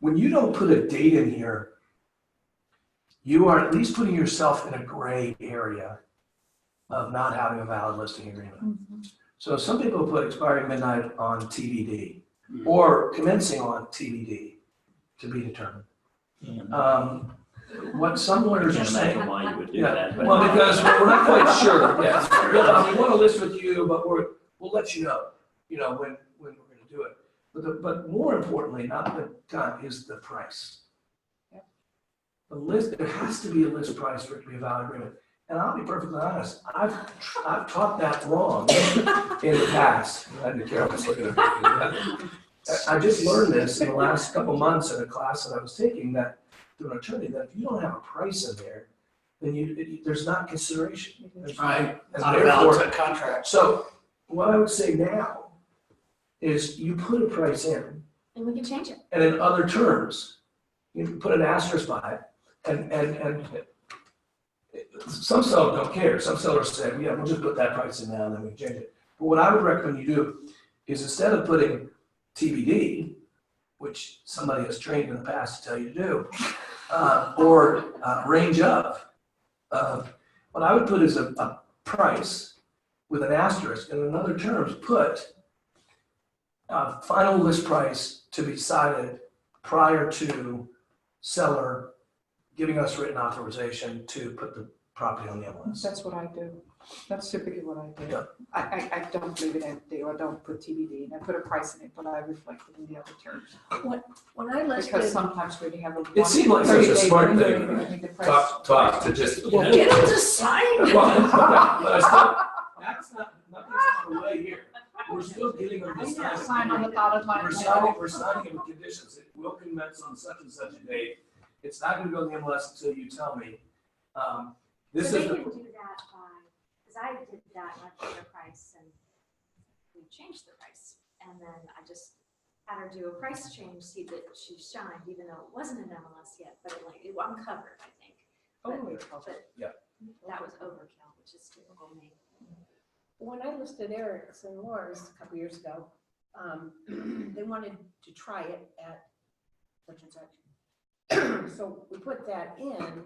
When you don't put a date in here, you are at least putting yourself in a gray area of not having a valid listing agreement.
Mm-hmm.
So some people put expiring midnight on TBD or commencing on TBD. to be determined.
Yeah.
What some
I
lawyers are
can't
saying.
imagine why you would do
Yeah,
that. but-
well, because we're not quite sure, yeah. Yeah, we want to list with you, but we'll let you know, when we're gonna do it. But more importantly, not the time, is the price. The list, there has to be a list price for it to be a valid agreement. And I'll be perfectly honest, I've taught that wrong in the past. I didn't care, I was looking at it. I just learned this in the last couple months in a class that I was taking, that through an attorney, that if you don't have a price in there, then there's not consideration.
Right.
And
Not a
therefore,
valid contract.
so what I would say now is you put a price in,
And we can change it.
and in other terms, you can put an asterisk by it, and some sellers don't care. Some sellers say, yeah, we'll just put that price in now and then we can change it. But what I would recommend you do is, instead of putting TBD, which somebody has trained in the past to tell you to do, or range of, what I would put is a price with an asterisk, and in other terms, put a final list price to be decided prior to seller giving us written authorization to put the property on the MLS.
That's what I do. That's typically what I do.
Yeah.
I don't leave it empty, or don't put TBD, and I put a price in it, but I reflect it in the other terms.
When I
Because
listed,
sometimes when you have a.
It seemed like such a
30-day
smart
window,
thing.
you need the price.
Talk to just.
Well, get them to sign it.
Well, but I still, that's not, nothing's on the way here. We're still getting them to sign it.
Sign on the dotted line.
We're signing it with conditions. It will commence on such and such a date. It's not gonna go in the MLS until you tell me. This
So
is
they
the,
can do that because I did that, and I put a price, and we changed the price. And then I just had her do a price change, see that she shined, even though it wasn't an MLS yet, but I'm covered, I think. But
Yeah.
that was overkill, which is typical me.
when I listed Eric's and Laura's a couple years ago, they wanted to try it at such and such. So we put that in,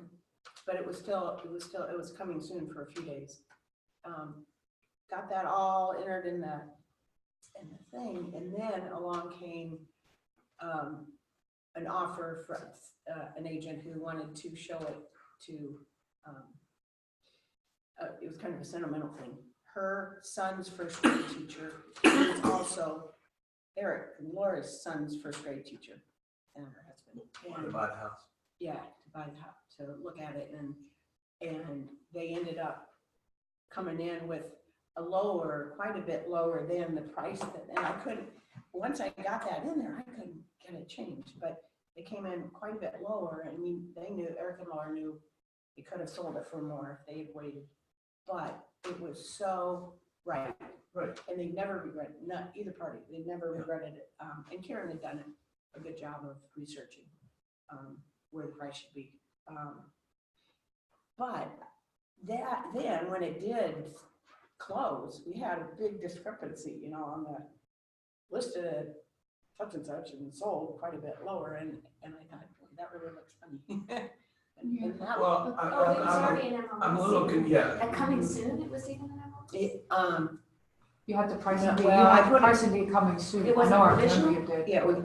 but it was coming soon for a few days. Got that all entered in the thing, and then along came an offer for an agent who wanted to show it to, it was kind of a sentimental thing. Her son's first grade teacher is also Eric and Laura's son's first grade teacher, and her husband.
to buy the house.
Yeah, to buy the house, to look at it, and they ended up coming in with quite a bit lower than the price and I couldn't, once I got that in there, I couldn't get it changed, but they came in quite a bit lower. I mean, Eric and Laura knew they could have sold it for more if they had waited, but it was so right.
Right.
And they never regretted, not either party, they never regretted it. And Karen had done a good job of researching where the price should be. But then when it did close, we had a big discrepancy, on the listed at such and such and sold quite a bit lower, and I thought, boy, that really looks funny. and that,
Well,
It was already an MLS.
I'm a little, yeah.
At coming soon, it was even an MLS?
You had the price
No,
and you
well, I
had the
put it-
price and be coming soon.
It wasn't
I know, I
provisional?
remember you did.
yeah, it was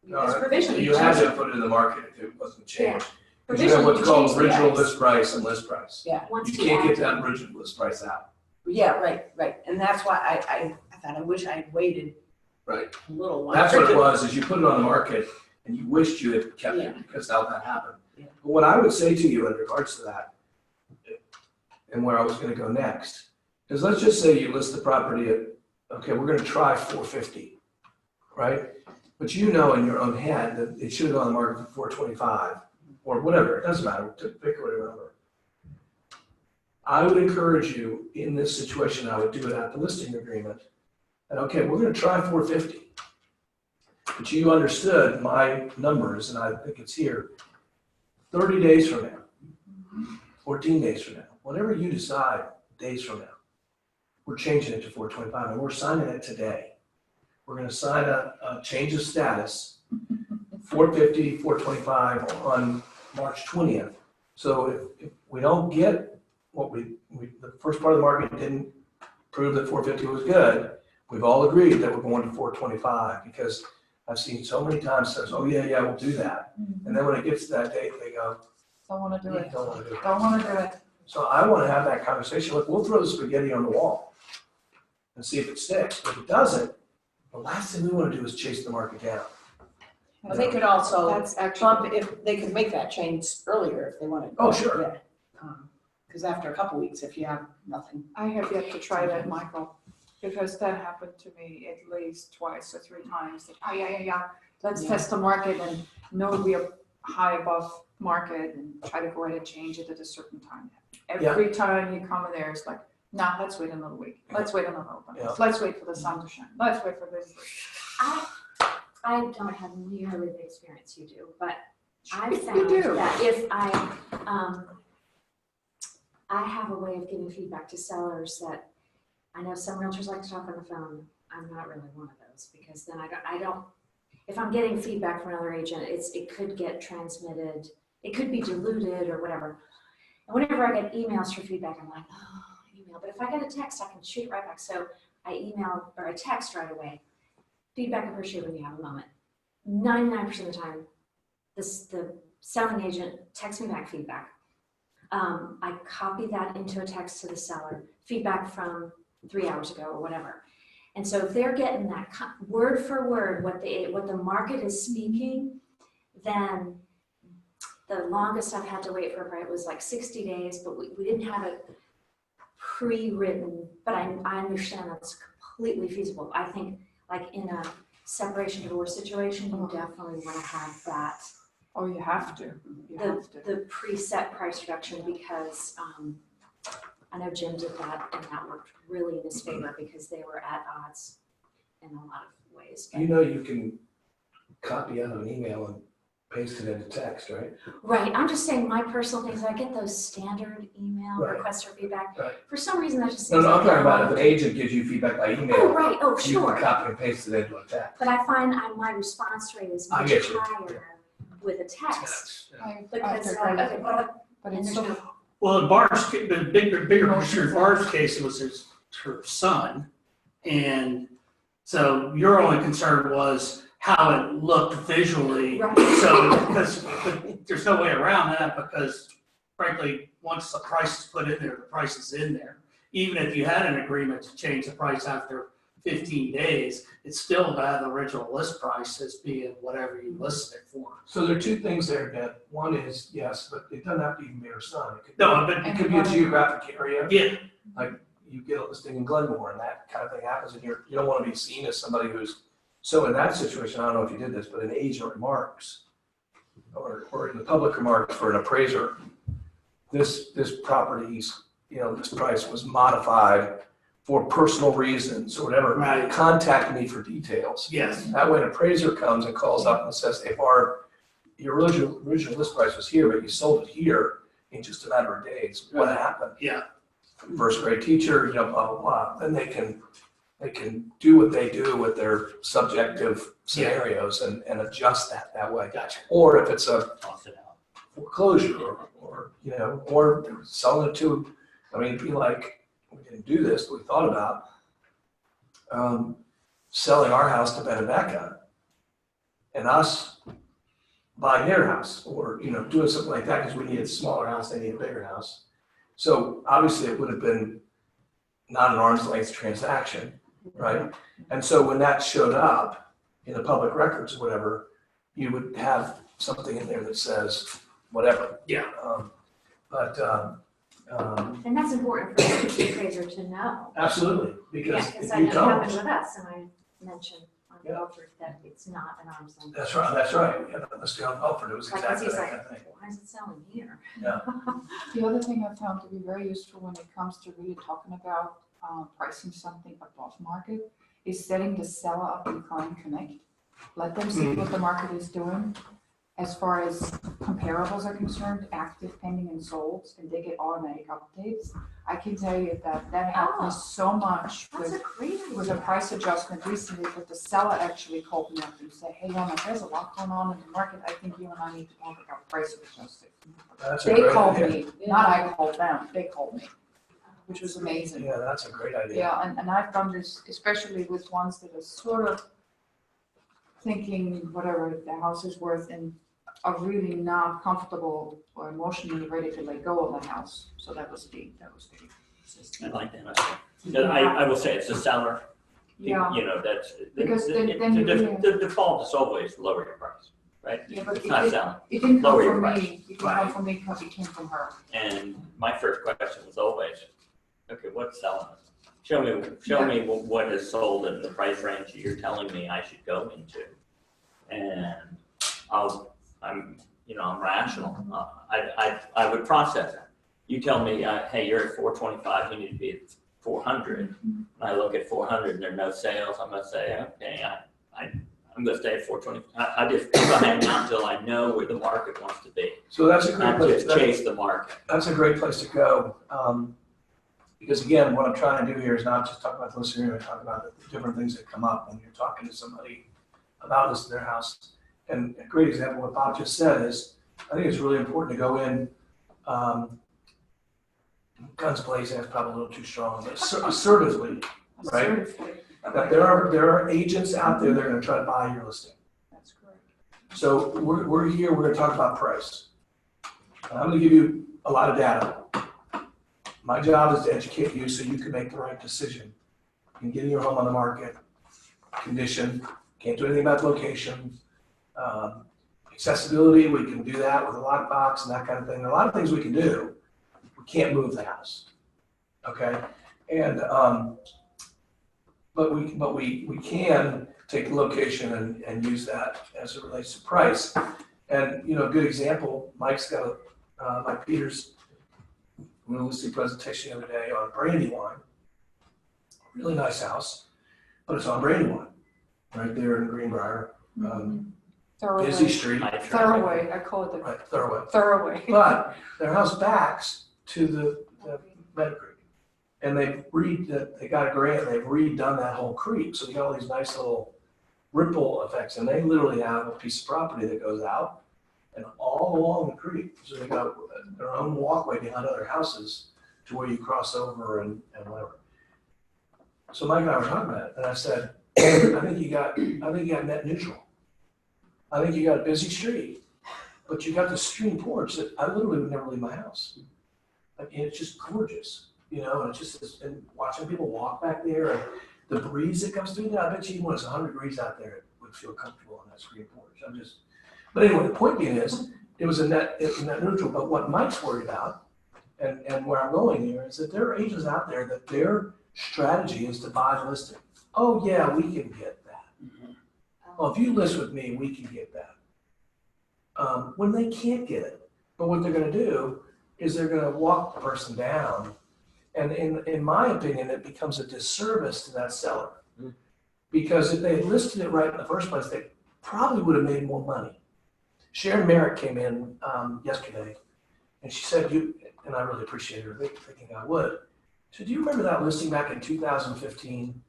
No,
it's provisional.
You had to put it in the market if it wasn't changed. Because you have
Provisionally,
what's
you
called
changed the
original
price.
list price and list price.
Yeah,
Once
You
we
can't get
added-
that original list price out.
yeah, right. And that's why I thought, I wish I had waited
Right.
a little while.
That's what it was, is you put it on the market and you wished you had kept
Yeah.
it because how that happened.
Yeah.
But what I would say to you in regards to that, and where I was gonna go next, is let's just say you list the property at, okay, we're gonna try 450, right? But you know in your own head that it should have gone on the market for 425, or whatever, it doesn't matter, pick whatever number. I would encourage you in this situation, I would do it at the listing agreement, and okay, we're gonna try 450. But you understood my numbers, and I think it's here, 30 days from now, 14 days from now, whatever you decide days from now, we're changing it to 425, and we're signing it today. We're gonna sign a change of status, 450, 425 on March 20th. So if we don't get what the first part of the market didn't prove that 450 was good, we've all agreed that we're going to 425, because I've seen so many times says, oh, yeah, we'll do that. And then when it gets to that date, they go,
Don't wanna do it.
don't want to do it.
Don't wanna do it.
So I want to have that conversation. Look, we'll throw the spaghetti on the wall and see if it sticks. If it doesn't, the last thing we want to do is chase the market down.
Well, they could also
That's actually,
bump, if they could make that change earlier if they wanted.
Oh, sure.
Yeah. Because after a couple weeks, if you have nothing.
I have yet to try that, Michael, because that happened to me at least twice or 3 times. That, yeah, let's
Yeah.
test the market and know we're high above market and try to go ahead and change it at a certain time. Every time you come in there, it's like, nah, let's wait another week. Let's wait another open.
Yeah.
Let's wait for the sun to shine. Let's wait for this.
I don't have nearly the experience you do, but I
You
found
do.
that if I have a way of giving feedback to sellers that I know some realtors like to talk on the phone. I'm not really one of those because then I don't, if I'm getting feedback from another agent, it could get transmitted, it could be diluted or whatever. And whenever I get emails for feedback, I'm like, oh, email. But if I get a text, I can shoot it right back. So I email or I text right away. Feedback appreciated when you have a moment. 99% of the time, the selling agent texts me back feedback. I copy that into a text to the seller, feedback from 3 hours ago or whatever. And so if they're getting that word for word what the market is speaking, then the longest I've had to wait for it was like 60 days, but we didn't have it pre-written, but I understand that's completely feasible. I think like in a separation divorce situation, you definitely want to have that.
Oh, you have to. You have to.
The preset price reduction because I know Jim did that and that worked really in his favor because they were at odds in a lot of ways. But,
You know you can copy out an email and paste it into text, right?
right, I'm just saying my personal things, I get those standard email
Right.
requests for feedback.
Right.
For some reason, that just
No,
seems
I'm
like
talking about
a
if an agent gives you feedback by
Oh,
email,
right, oh,
you
sure.
can copy and paste it into a text.
But I find my response rate is
I
much
get you.
higher with a text.
Yeah.
I
Because
have to
like,
agree.
okay, but
But
and
it's
there's
so,
no,
Well, in Barb's, the bigger picture in Barb's case, it was her son. And so your only concern was how it looked visually.
right.
So, but there's no way around that because frankly, once the price is put in there, the price is in there. Even if you had an agreement to change the price after 15 days, it's still got the original list price as being whatever you listed it for.
So there are two things there, Deb. One is, yes, but it doesn't have to even be your son. It could
No,
be,
but
it could be a geographic area.
yeah,
You get a listing in Glenmore and that kind of thing happens and you don't want to be seen as somebody who's, so in that situation, I don't know if you did this, but an agent remarks or in the public remarks for an appraiser, this property's, this price was modified for personal reasons or whatever.
Right.
Contact me for details.
yes.
That way an appraiser comes and calls up and says, hey, Barb, your original list price was here, but you sold it here in just a matter of days. What happened?
Yeah.
First grade teacher, blah, blah, blah. Then they can do what they do with their subjective scenarios and adjust that way.
Gotcha.
Or if it's a
Toss it out.
foreclosure or selling it to, it'd be like, we didn't do this, but we thought about selling our house to Benebecca and us buying their house or, doing something like that because we needed a smaller house, they need a bigger house. So obviously it would have been not an arm's length transaction, right? And so when that showed up in the public records or whatever, you would have something in there that says whatever.
Yeah.
And that's important for the appraiser to know.
Absolutely,
Yeah,
because
because
if
I
you
know it happened
don't,
with us, and I mentioned on the
Yeah.
altar that it's not an arm's length.
that's right, we had a listing on Alfred, it was
Like,
exactly
he's
that
like,
kind of thing.
why is it selling here?
the other thing I found to be very useful when it comes to really talking about pricing something above market is setting the seller up in Client Connect. Let them see what the market is doing as far as comparables are concerned, active, pending, and sold, and they get automatic updates. I can tell you that helped me so much
That's
with
a great
with a
idea.
price adjustment recently, but the seller actually called me up and said, hey, Yana, there's a lot going on in the market. I think you and I need to talk about price adjusting.
That's a
They
great
called
idea.
me, not I called them, they called me, which was amazing.
Yeah, that's a great idea.
Yeah, and I've done this especially with ones that are sort of thinking whatever the house is worth and are really not comfortable or emotionally ready to let go of the house. So that was the
I like that. I will say it's the seller.
Yeah,
You know, that's,
Because then you really-
the default is always lower your price, right?
yeah, but
It's not selling.
it didn't come
Lower your
from
price.
me, it didn't come from me, it came from her.
And my first question was always, okay, what's selling? Show me what is sold in the price range that you're telling me I should go into. And I'm rational. I would process it. You tell me, hey, you're at 425, you need to be at 400. And I look at 400 and there are no sales. I'm gonna say, okay, I'm gonna stay at 420. I just hang out until I know where the market wants to be.
So that's a great
Not
place.
just chase the market.
That's a great place to go. Because again, what I'm trying to do here is not just talk about the listing agreement, talk about the different things that come up when you're talking to somebody about listing their house. And a great example, what Bob just said is, I think it's really important to go in, guns blazing, that's probably a little too strong, but assertively, right?
Assertively.
That there are agents out there that are gonna try to buy your listing.
That's correct.
So we're here, we're gonna talk about price. I'm gonna give you a lot of data. My job is to educate you so you can make the right decision in getting your home on the market, condition, can't do anything about location, accessibility, we can do that with a lockbox and that kind of thing. There are a lot of things we can do. We can't move the house, okay? And, but we can take the location and use that as it relates to price. And, you know, a good example, Mike's got Mike Peters, we were listening to a presentation the other day on Brandywine. Really nice house, but it's on Brandywine, right there in Greenbrier. Busy street,
Thoroughway, I call it the
right, Thoroughway.
Thoroughway.
But their house backs to the Red Creek. And they got a grant, they've redone that whole creek. So you got all these nice little ripple effects. And they literally have a piece of property that goes out and all along the creek. So they got their own walkway behind other houses to where you cross over and whatever. So Mike and I were talking about it, and I said, I think you got net neutral. I think you got a busy street, but you got the stream porch that I literally would never leave my house. Like, and it's just gorgeous, you know, and it's just, and watching people walk back there and the breeze that comes through there, I bet you even when it's 100 degrees out there, it would feel comfortable on that screen porch. But anyway, the point being is, it was a net neutral, but what Mike's worried about, and where I'm going here, is that there are agents out there that their strategy is to buy the listing. Oh yeah, we can get that. Well, if you list with me, we can get that. When they can't get it, but what they're gonna do is they're gonna walk the person down. And in my opinion, it becomes a disservice to that seller. Because if they had listed it right in the first place, they probably would have made more money. Sharon Merritt came in yesterday, and she said, and I really appreciate her thinking I would. She said, do you remember that listing back in 2015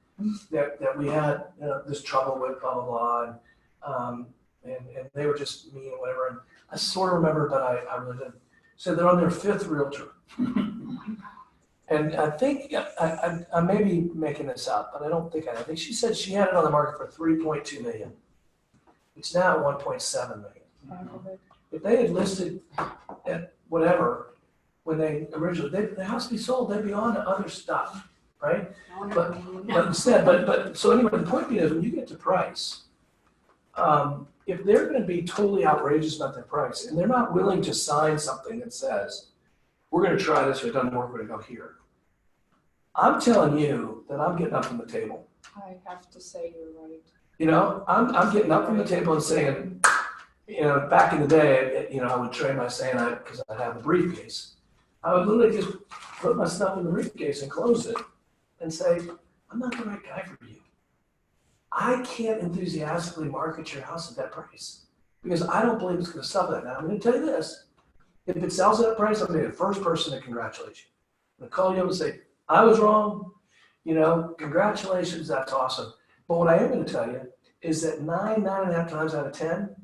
that we had this trouble with, blah, blah, blah, and they were just mean or whatever. And I sort of remember, but I really didn't. So they're on their 5th realtor. And I think, I may be making this up, but I don't think I think she said she had it on the market for $3.2 million. It's now at $1.7 million. If they had listed at whatever, when they originally, the house be sold, they'd be on to other stuff, right? But instead, so anyway, the point being is when you get to price, if they're gonna be totally outrageous about their price and they're not willing to sign something that says, we're gonna try this, if it doesn't work, we're gonna go here. I'm telling you that I'm getting up from the table.
I have to say you're right.
You know, I'm getting up from the table and saying, you know, back in the day, you know, I would train by saying because I'd have a briefcase. I would literally just put my stuff in the briefcase and close it and say, I'm not the right guy for you. I can't enthusiastically market your house at that price because I don't believe it's going to sell that. Now, I'm going to tell you this. If it sells at that price, I'm going to be the first person to congratulate you. I'm going to call you up and say, I was wrong. You know, congratulations, that's awesome. But what I am going to tell you is that 9.5 times out of 10,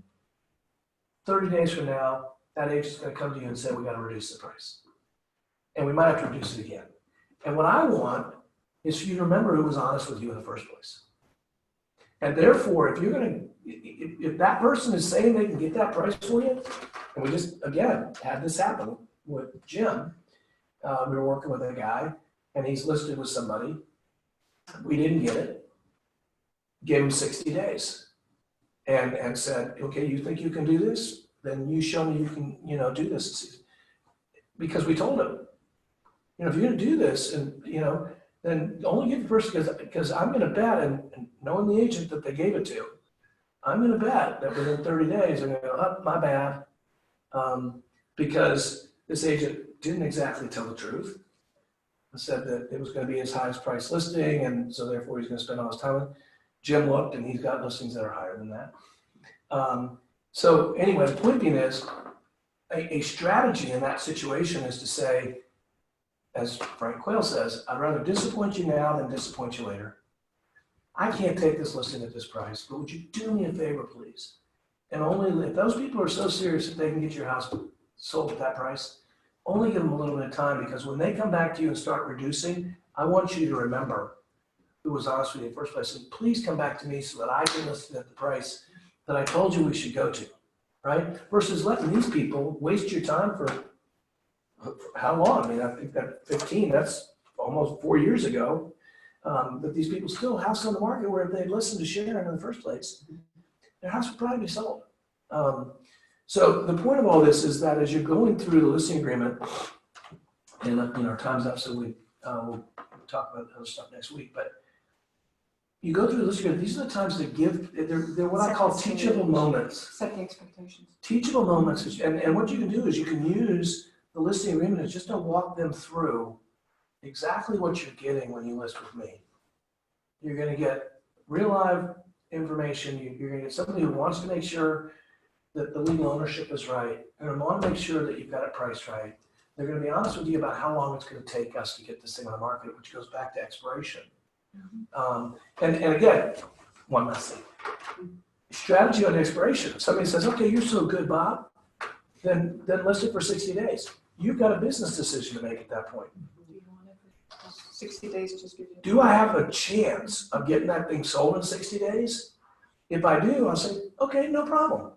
30 days from now, that agent's going to come to you and say, we got to reduce the price. And we might have to reduce it again. And what I want is for you to remember who was honest with you in the first place. And therefore, if that person is saying they can get that price for you, and we just, again, had this happen with Jim. We were working with a guy and he's listed with somebody. We didn't get it. Gave him 60 days and said, okay, you think you can do this? Then you show me you can, do this. Because we told him, if you're gonna do this and, then only give the person, because I'm gonna bet, and knowing the agent that they gave it to, I'm gonna bet that within 30 days, they're gonna go, oh, my bad. Because this agent didn't exactly tell the truth. He said that it was gonna be his highest price listing, and so therefore he's gonna spend all his time with it. Jim looked, and he's got listings that are higher than that. So anyway, the point being is, a strategy in that situation is to say, as Frank Quayle says, I'd rather disappoint you now than disappoint you later. I can't take this listing at this price, but would you do me a favor, please? And only if those people are so serious that they can get your house sold at that price, only give them a little bit of time, because when they come back to you and start reducing, I want you to remember who was honest with you in the first place. And please come back to me so that I can list at the price that I told you we should go to, right? Versus letting these people waste your time for how long? I mean, I think that 15, that's almost 4 years ago. But these people still have some on the market where if they'd listened to Sharon in the first place, their house would probably be sold. So the point of all this is that as you're going through the listing agreement, and our time's up, so we'll talk about other stuff next week, but you go through the listing agreement, these are the times to give, they're what I call teachable moments.
Set the expectations.
Teachable moments, and what you can do is you can use the listing agreement is just to walk them through exactly what you're getting when you list with me. You're going to get real live information. You're going to get somebody who wants to make sure that the legal ownership is right. They're going to want to make sure that you've got it priced right. They're going to be honest with you about how long it's going to take us to get this thing on the market, which goes back to expiration. And again, one last thing. Strategy on expiration. If somebody says, okay, you're so good, Bob, then list it for 60 days. You've got a business decision to make at that point.
Do you want it for 60 days, just give you.
Do I have a chance of getting that thing sold in 60 days? If I do, I'll say, okay, no problem.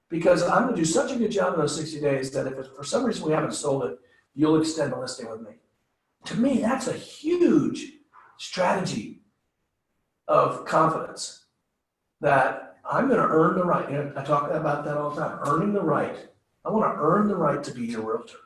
Because I'm gonna do such a good job in those 60 days that if for some reason we haven't sold it, you'll extend the listing with me. To me, that's a huge strategy of confidence that I'm gonna earn the right. I talk about that all the time, earning the right. I wanna earn the right to be your realtor.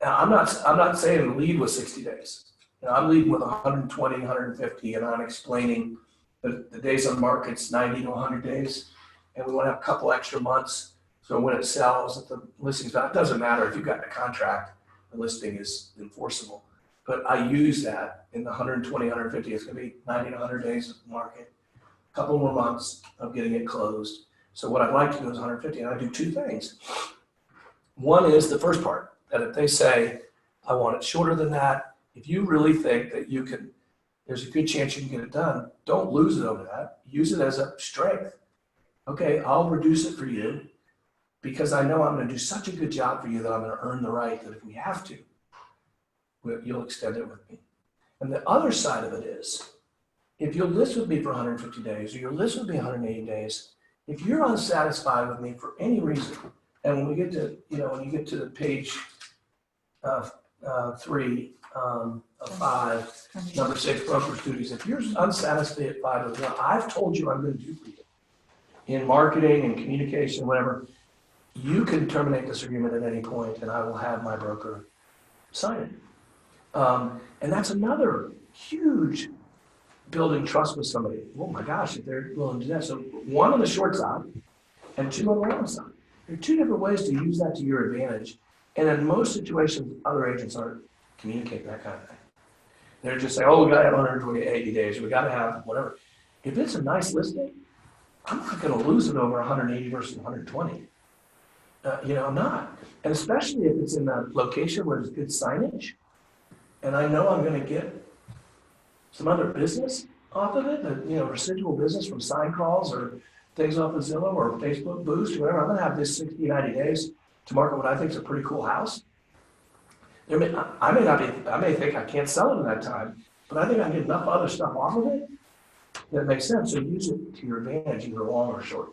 Now, I'm not saying lead with 60 days. I'm leading with 120, 150, and I'm explaining the days on the market's 90 to 100 days, and we want to have a couple extra months. So when it sells, if the listing's not, it doesn't matter if you've got a contract, the listing is enforceable. But I use that in the 120, 150. It's going to be 90 to 100 days of the market, a couple more months of getting it closed. So what I'd like to do is 150, and I do two things. One is the first part. That if they say, I want it shorter than that, if you really think that you can, there's a good chance you can get it done, don't lose it over that. Use it as a strength. Okay, I'll reduce it for you because I know I'm going to do such a good job for you that I'm going to earn the right that if we have to, you'll extend it with me. And the other side of it is, if you'll list with me for 150 days or you'll list with me 180 days, if you're unsatisfied with me for any reason, and when we get to, when you get to the page 3 of 5, number 6, broker's duties. If you're unsatisfied with what I've told you I'm going to do for you in marketing and communication, whatever, you can terminate this agreement at any point, and I will have my broker sign it. And that's another huge building trust with somebody. Oh my gosh, if they're willing to do that. So one on the short side and two on the long side. There are two different ways to use that to your advantage. And in most situations, other agents aren't communicating that kind of thing. They're just saying, oh, we got to have 120, 80 days. We got to have whatever. If it's a nice listing, I'm not going to lose it over 180 versus 120. I'm not. And especially if it's in a location where there's good signage, and I know I'm going to get some other business off of it, residual business from sign calls or things off of Zillow or Facebook Boost or whatever. I'm going to have this 60, 90 days to market what I think is a pretty cool house. I may think I can't sell it in that time, but I think I can get enough other stuff off of it that makes sense, so use it to your advantage, either long or short.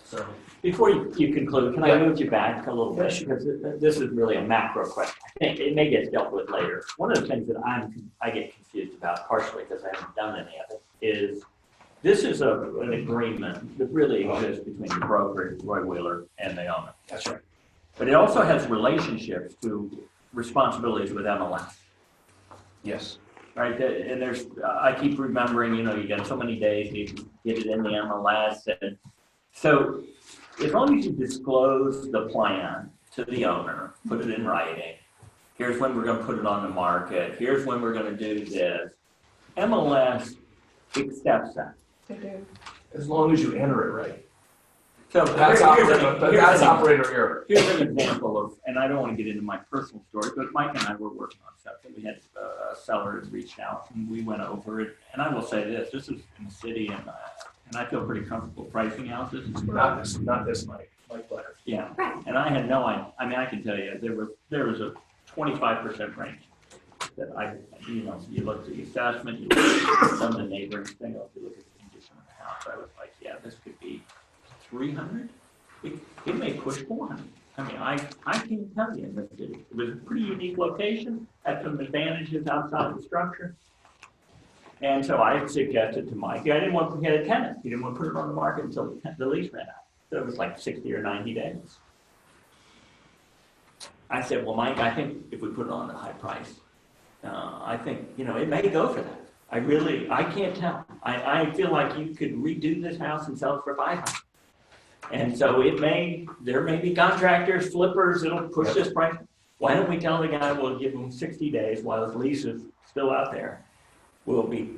So,
Before you conclude, can I
Yeah.
move you back a little bit?
Yeah, sure.
Because this is really a macro question. I think it may get dealt with later. One of the things that I get confused about, partially because I haven't done any of it, is this is an agreement that really exists between the broker, Roy Wheeler, and the owner.
that's right.
But it also has relationships to responsibilities with MLS,
Yes.
right? And I keep remembering, you got so many days, you get it in the MLS. And so as long as you disclose the plan to the owner, put it in writing, here's when we're gonna put it on the market, here's when we're gonna do this, MLS accepts that.
They do.
As long as you enter it right.
So
That's operator error.
Here's an example of, and I don't want to get into my personal story, but Mike and I were working on stuff, and we had a seller that reached out, and we went over it. And I will say this is in the city, and I feel pretty comfortable pricing houses.
Not this Mike Blatter.
Yeah,
Right.
and I had no idea. I mean, I can tell you, there was a 25% range that you looked at the assessment, you looked at some of the neighboring things, you look at the condition of the house. I was like, yeah, this could be 300. It may push 400. I mean, I can't tell you in the city. It was a pretty unique location, had some advantages outside the structure. And so I suggested to Mike, I didn't want to get a tenant. He didn't want to put it on the market until the lease ran out. So it was like 60 or 90 days. I said, well, Mike, I think if we put it on at a high price, I think, it may go for that. I can't tell. I feel like you could redo this house and sell it for 500. And so there may be contractors, flippers, that'll push this price. Why don't we tell the guy we'll give him 60 days while his lease is still out there? We'll be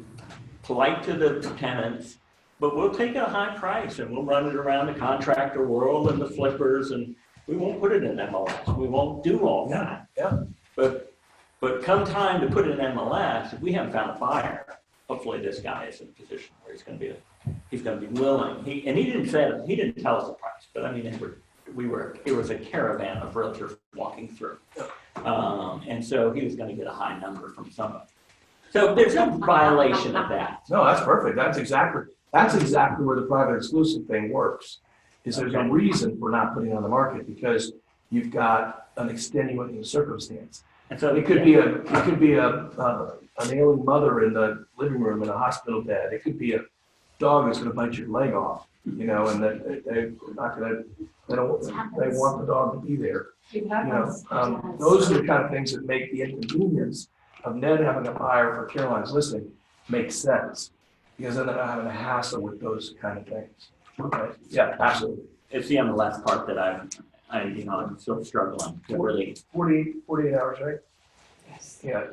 polite to the tenants, but we'll take a high price and we'll run it around the contractor world and the flippers, and we won't put it in MLS. We won't do all that.
Yeah.
But come time to put it in MLS, if we haven't found a buyer, hopefully this guy is in a position where he's going to be willing. He didn't tell us the price, but I mean, it was a caravan of realtors walking through. And so he was going to get a high number from somebody. So there's no violation of that.
No, that's perfect. That's exactly where the private exclusive thing works. Is there's a reason for not putting it on the market because you've got an extenuating circumstance.
And so
It could be an ailing mother in the living room in a hospital bed. It could be a dog that's going to bite your leg off, and they want the dog to be there.
It happens.
Those are the kind of things that make the inconvenience of Ned having a buyer for Caroline's listing make sense, because then they're not having a hassle with those kind of things. Okay. Yeah, absolutely.
it's the MLS part that I'm still struggling to really.
48 hours, right?
Yes.
Yeah.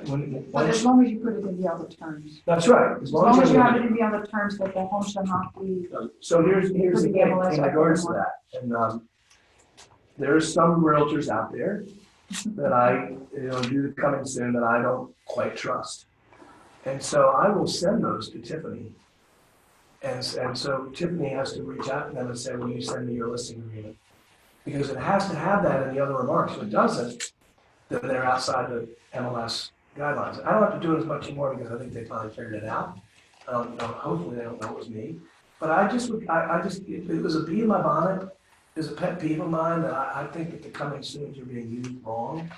But as long as you put it in the other terms.
That's right.
As long as you have it in the other terms that the home shall not be.
So here's the
Put
thing
the MLS
in regards to that. And there's some realtors out there that I, do the coming soon that I don't quite trust. And so I will send those to Tiffany. And so Tiffany has to reach out to them and say, will you send me your listing agreement? Because it has to have that in the other remarks. If it doesn't, then they're outside the MLS guidelines. I don't have to do it as much anymore because I think they finally figured it out. Hopefully they don't know it was me. But it was a bee in my bonnet. It was a pet peeve of mine that I think that the coming soons are being used wrong,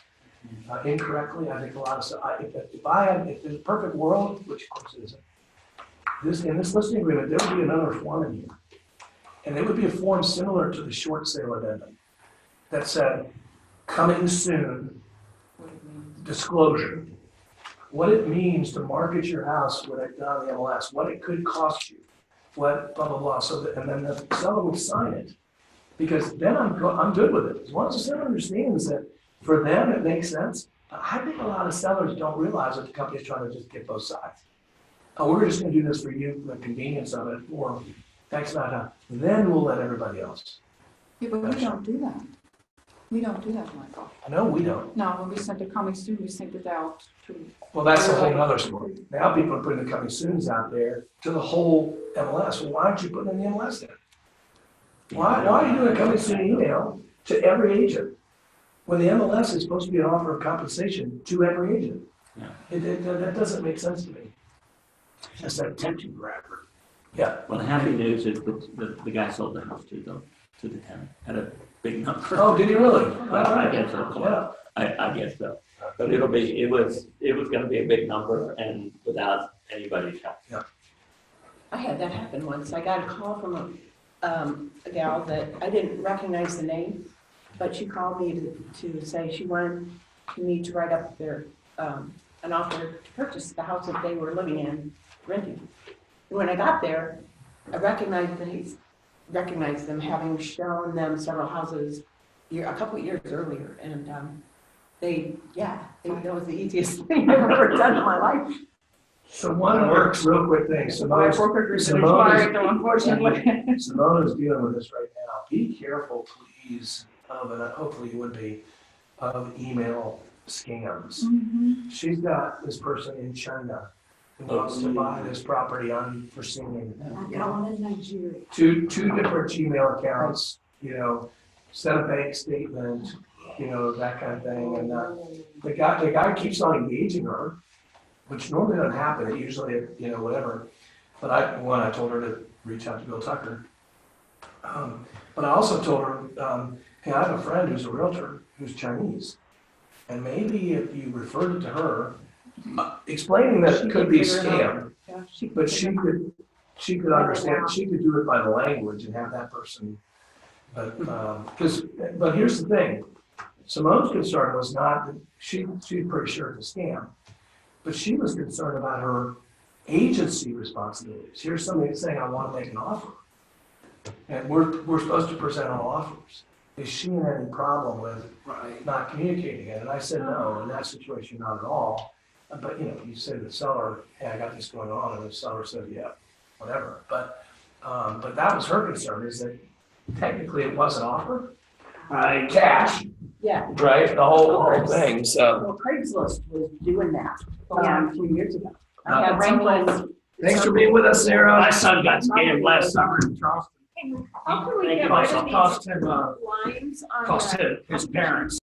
incorrectly. I think a lot of stuff. If there's a perfect world, which of course it isn't, in this listing agreement, there would be another form in here. And it would be a form similar to the short sale addendum that said, coming soon, disclosure. What it means to market your house with it on the MLS, what it could cost you, what blah, blah, blah. And then the seller would sign it. Because then I'm good with it. As long as the seller understands that for them it makes sense. I think a lot of sellers don't realize that the company's trying to just get both sides. Oh, we're just going to do this for you, for the convenience of it, or X amount of time. Then we'll let everybody else.
Yeah, but we don't do that. We don't do that, Michael.
No, we don't.
No, when we sent it coming soon, we sent it out to.
Well, that's a whole other story. Now people are putting the coming soons out there to the whole MLS. Well, why aren't you putting in the MLS then? Why are you doing a coming soon email to every agent when the MLS is supposed to be an offer of compensation to every agent?
Yeah.
That doesn't make sense to me. It's just that attention grabber. Yeah.
Well, the happy news is that the guy sold the house to the tenant at a big number.
Oh, did he really?
I guess so.
Yeah.
I guess so. But it was gonna be a big number and without anybody's help.
I had that happen once. I got a call from a gal that I didn't recognize the name, but she called me to say she wanted me to write up an offer to purchase the house that they were living in, renting. And when I got there, I recognized them, having shown them several houses a couple of years earlier, and that was the easiest thing I've ever done in my life.
So one works, real quick thing,
My broker group is required, though, unfortunately.
Simone is dealing with this right now. Be careful, please, and hopefully you would be, of email scams. She's got this person in China who wants to buy this property unforeseen.
I got one in Nigeria.
Two different Gmail accounts, send a bank statement, that kind of thing. And the guy keeps on engaging her, which normally doesn't happen. It usually, whatever. But I told her to reach out to Bill Tucker. But I also told her, hey, I have a friend who's a realtor who's Chinese. And maybe if you referred it to her, explaining that it could be a scam, but she could understand, she could do it by the language and have that person. But here's the thing, Simone's concern was not that she's pretty sure it's a scam, but she was concerned about her agency responsibilities. Here's somebody saying, I want to make an offer. And we're supposed to present all offers. Is she in any problem with not communicating it? And I said, no, in that situation, not at all. But, you say to the seller, hey, I got this going on. And the seller said, yeah, whatever. But that was her concern, is that technically it was an offer. Cash.
Yeah.
Right? The whole thing. So.
Well, Craigslist was doing that a few years ago.
I
had someone.
Thanks for being with us, Sarah.
My son got scammed last summer in Charleston.
How can we
Thank
get
you.
rid of
Cost
these
him,
lines on
cost
the?
his parents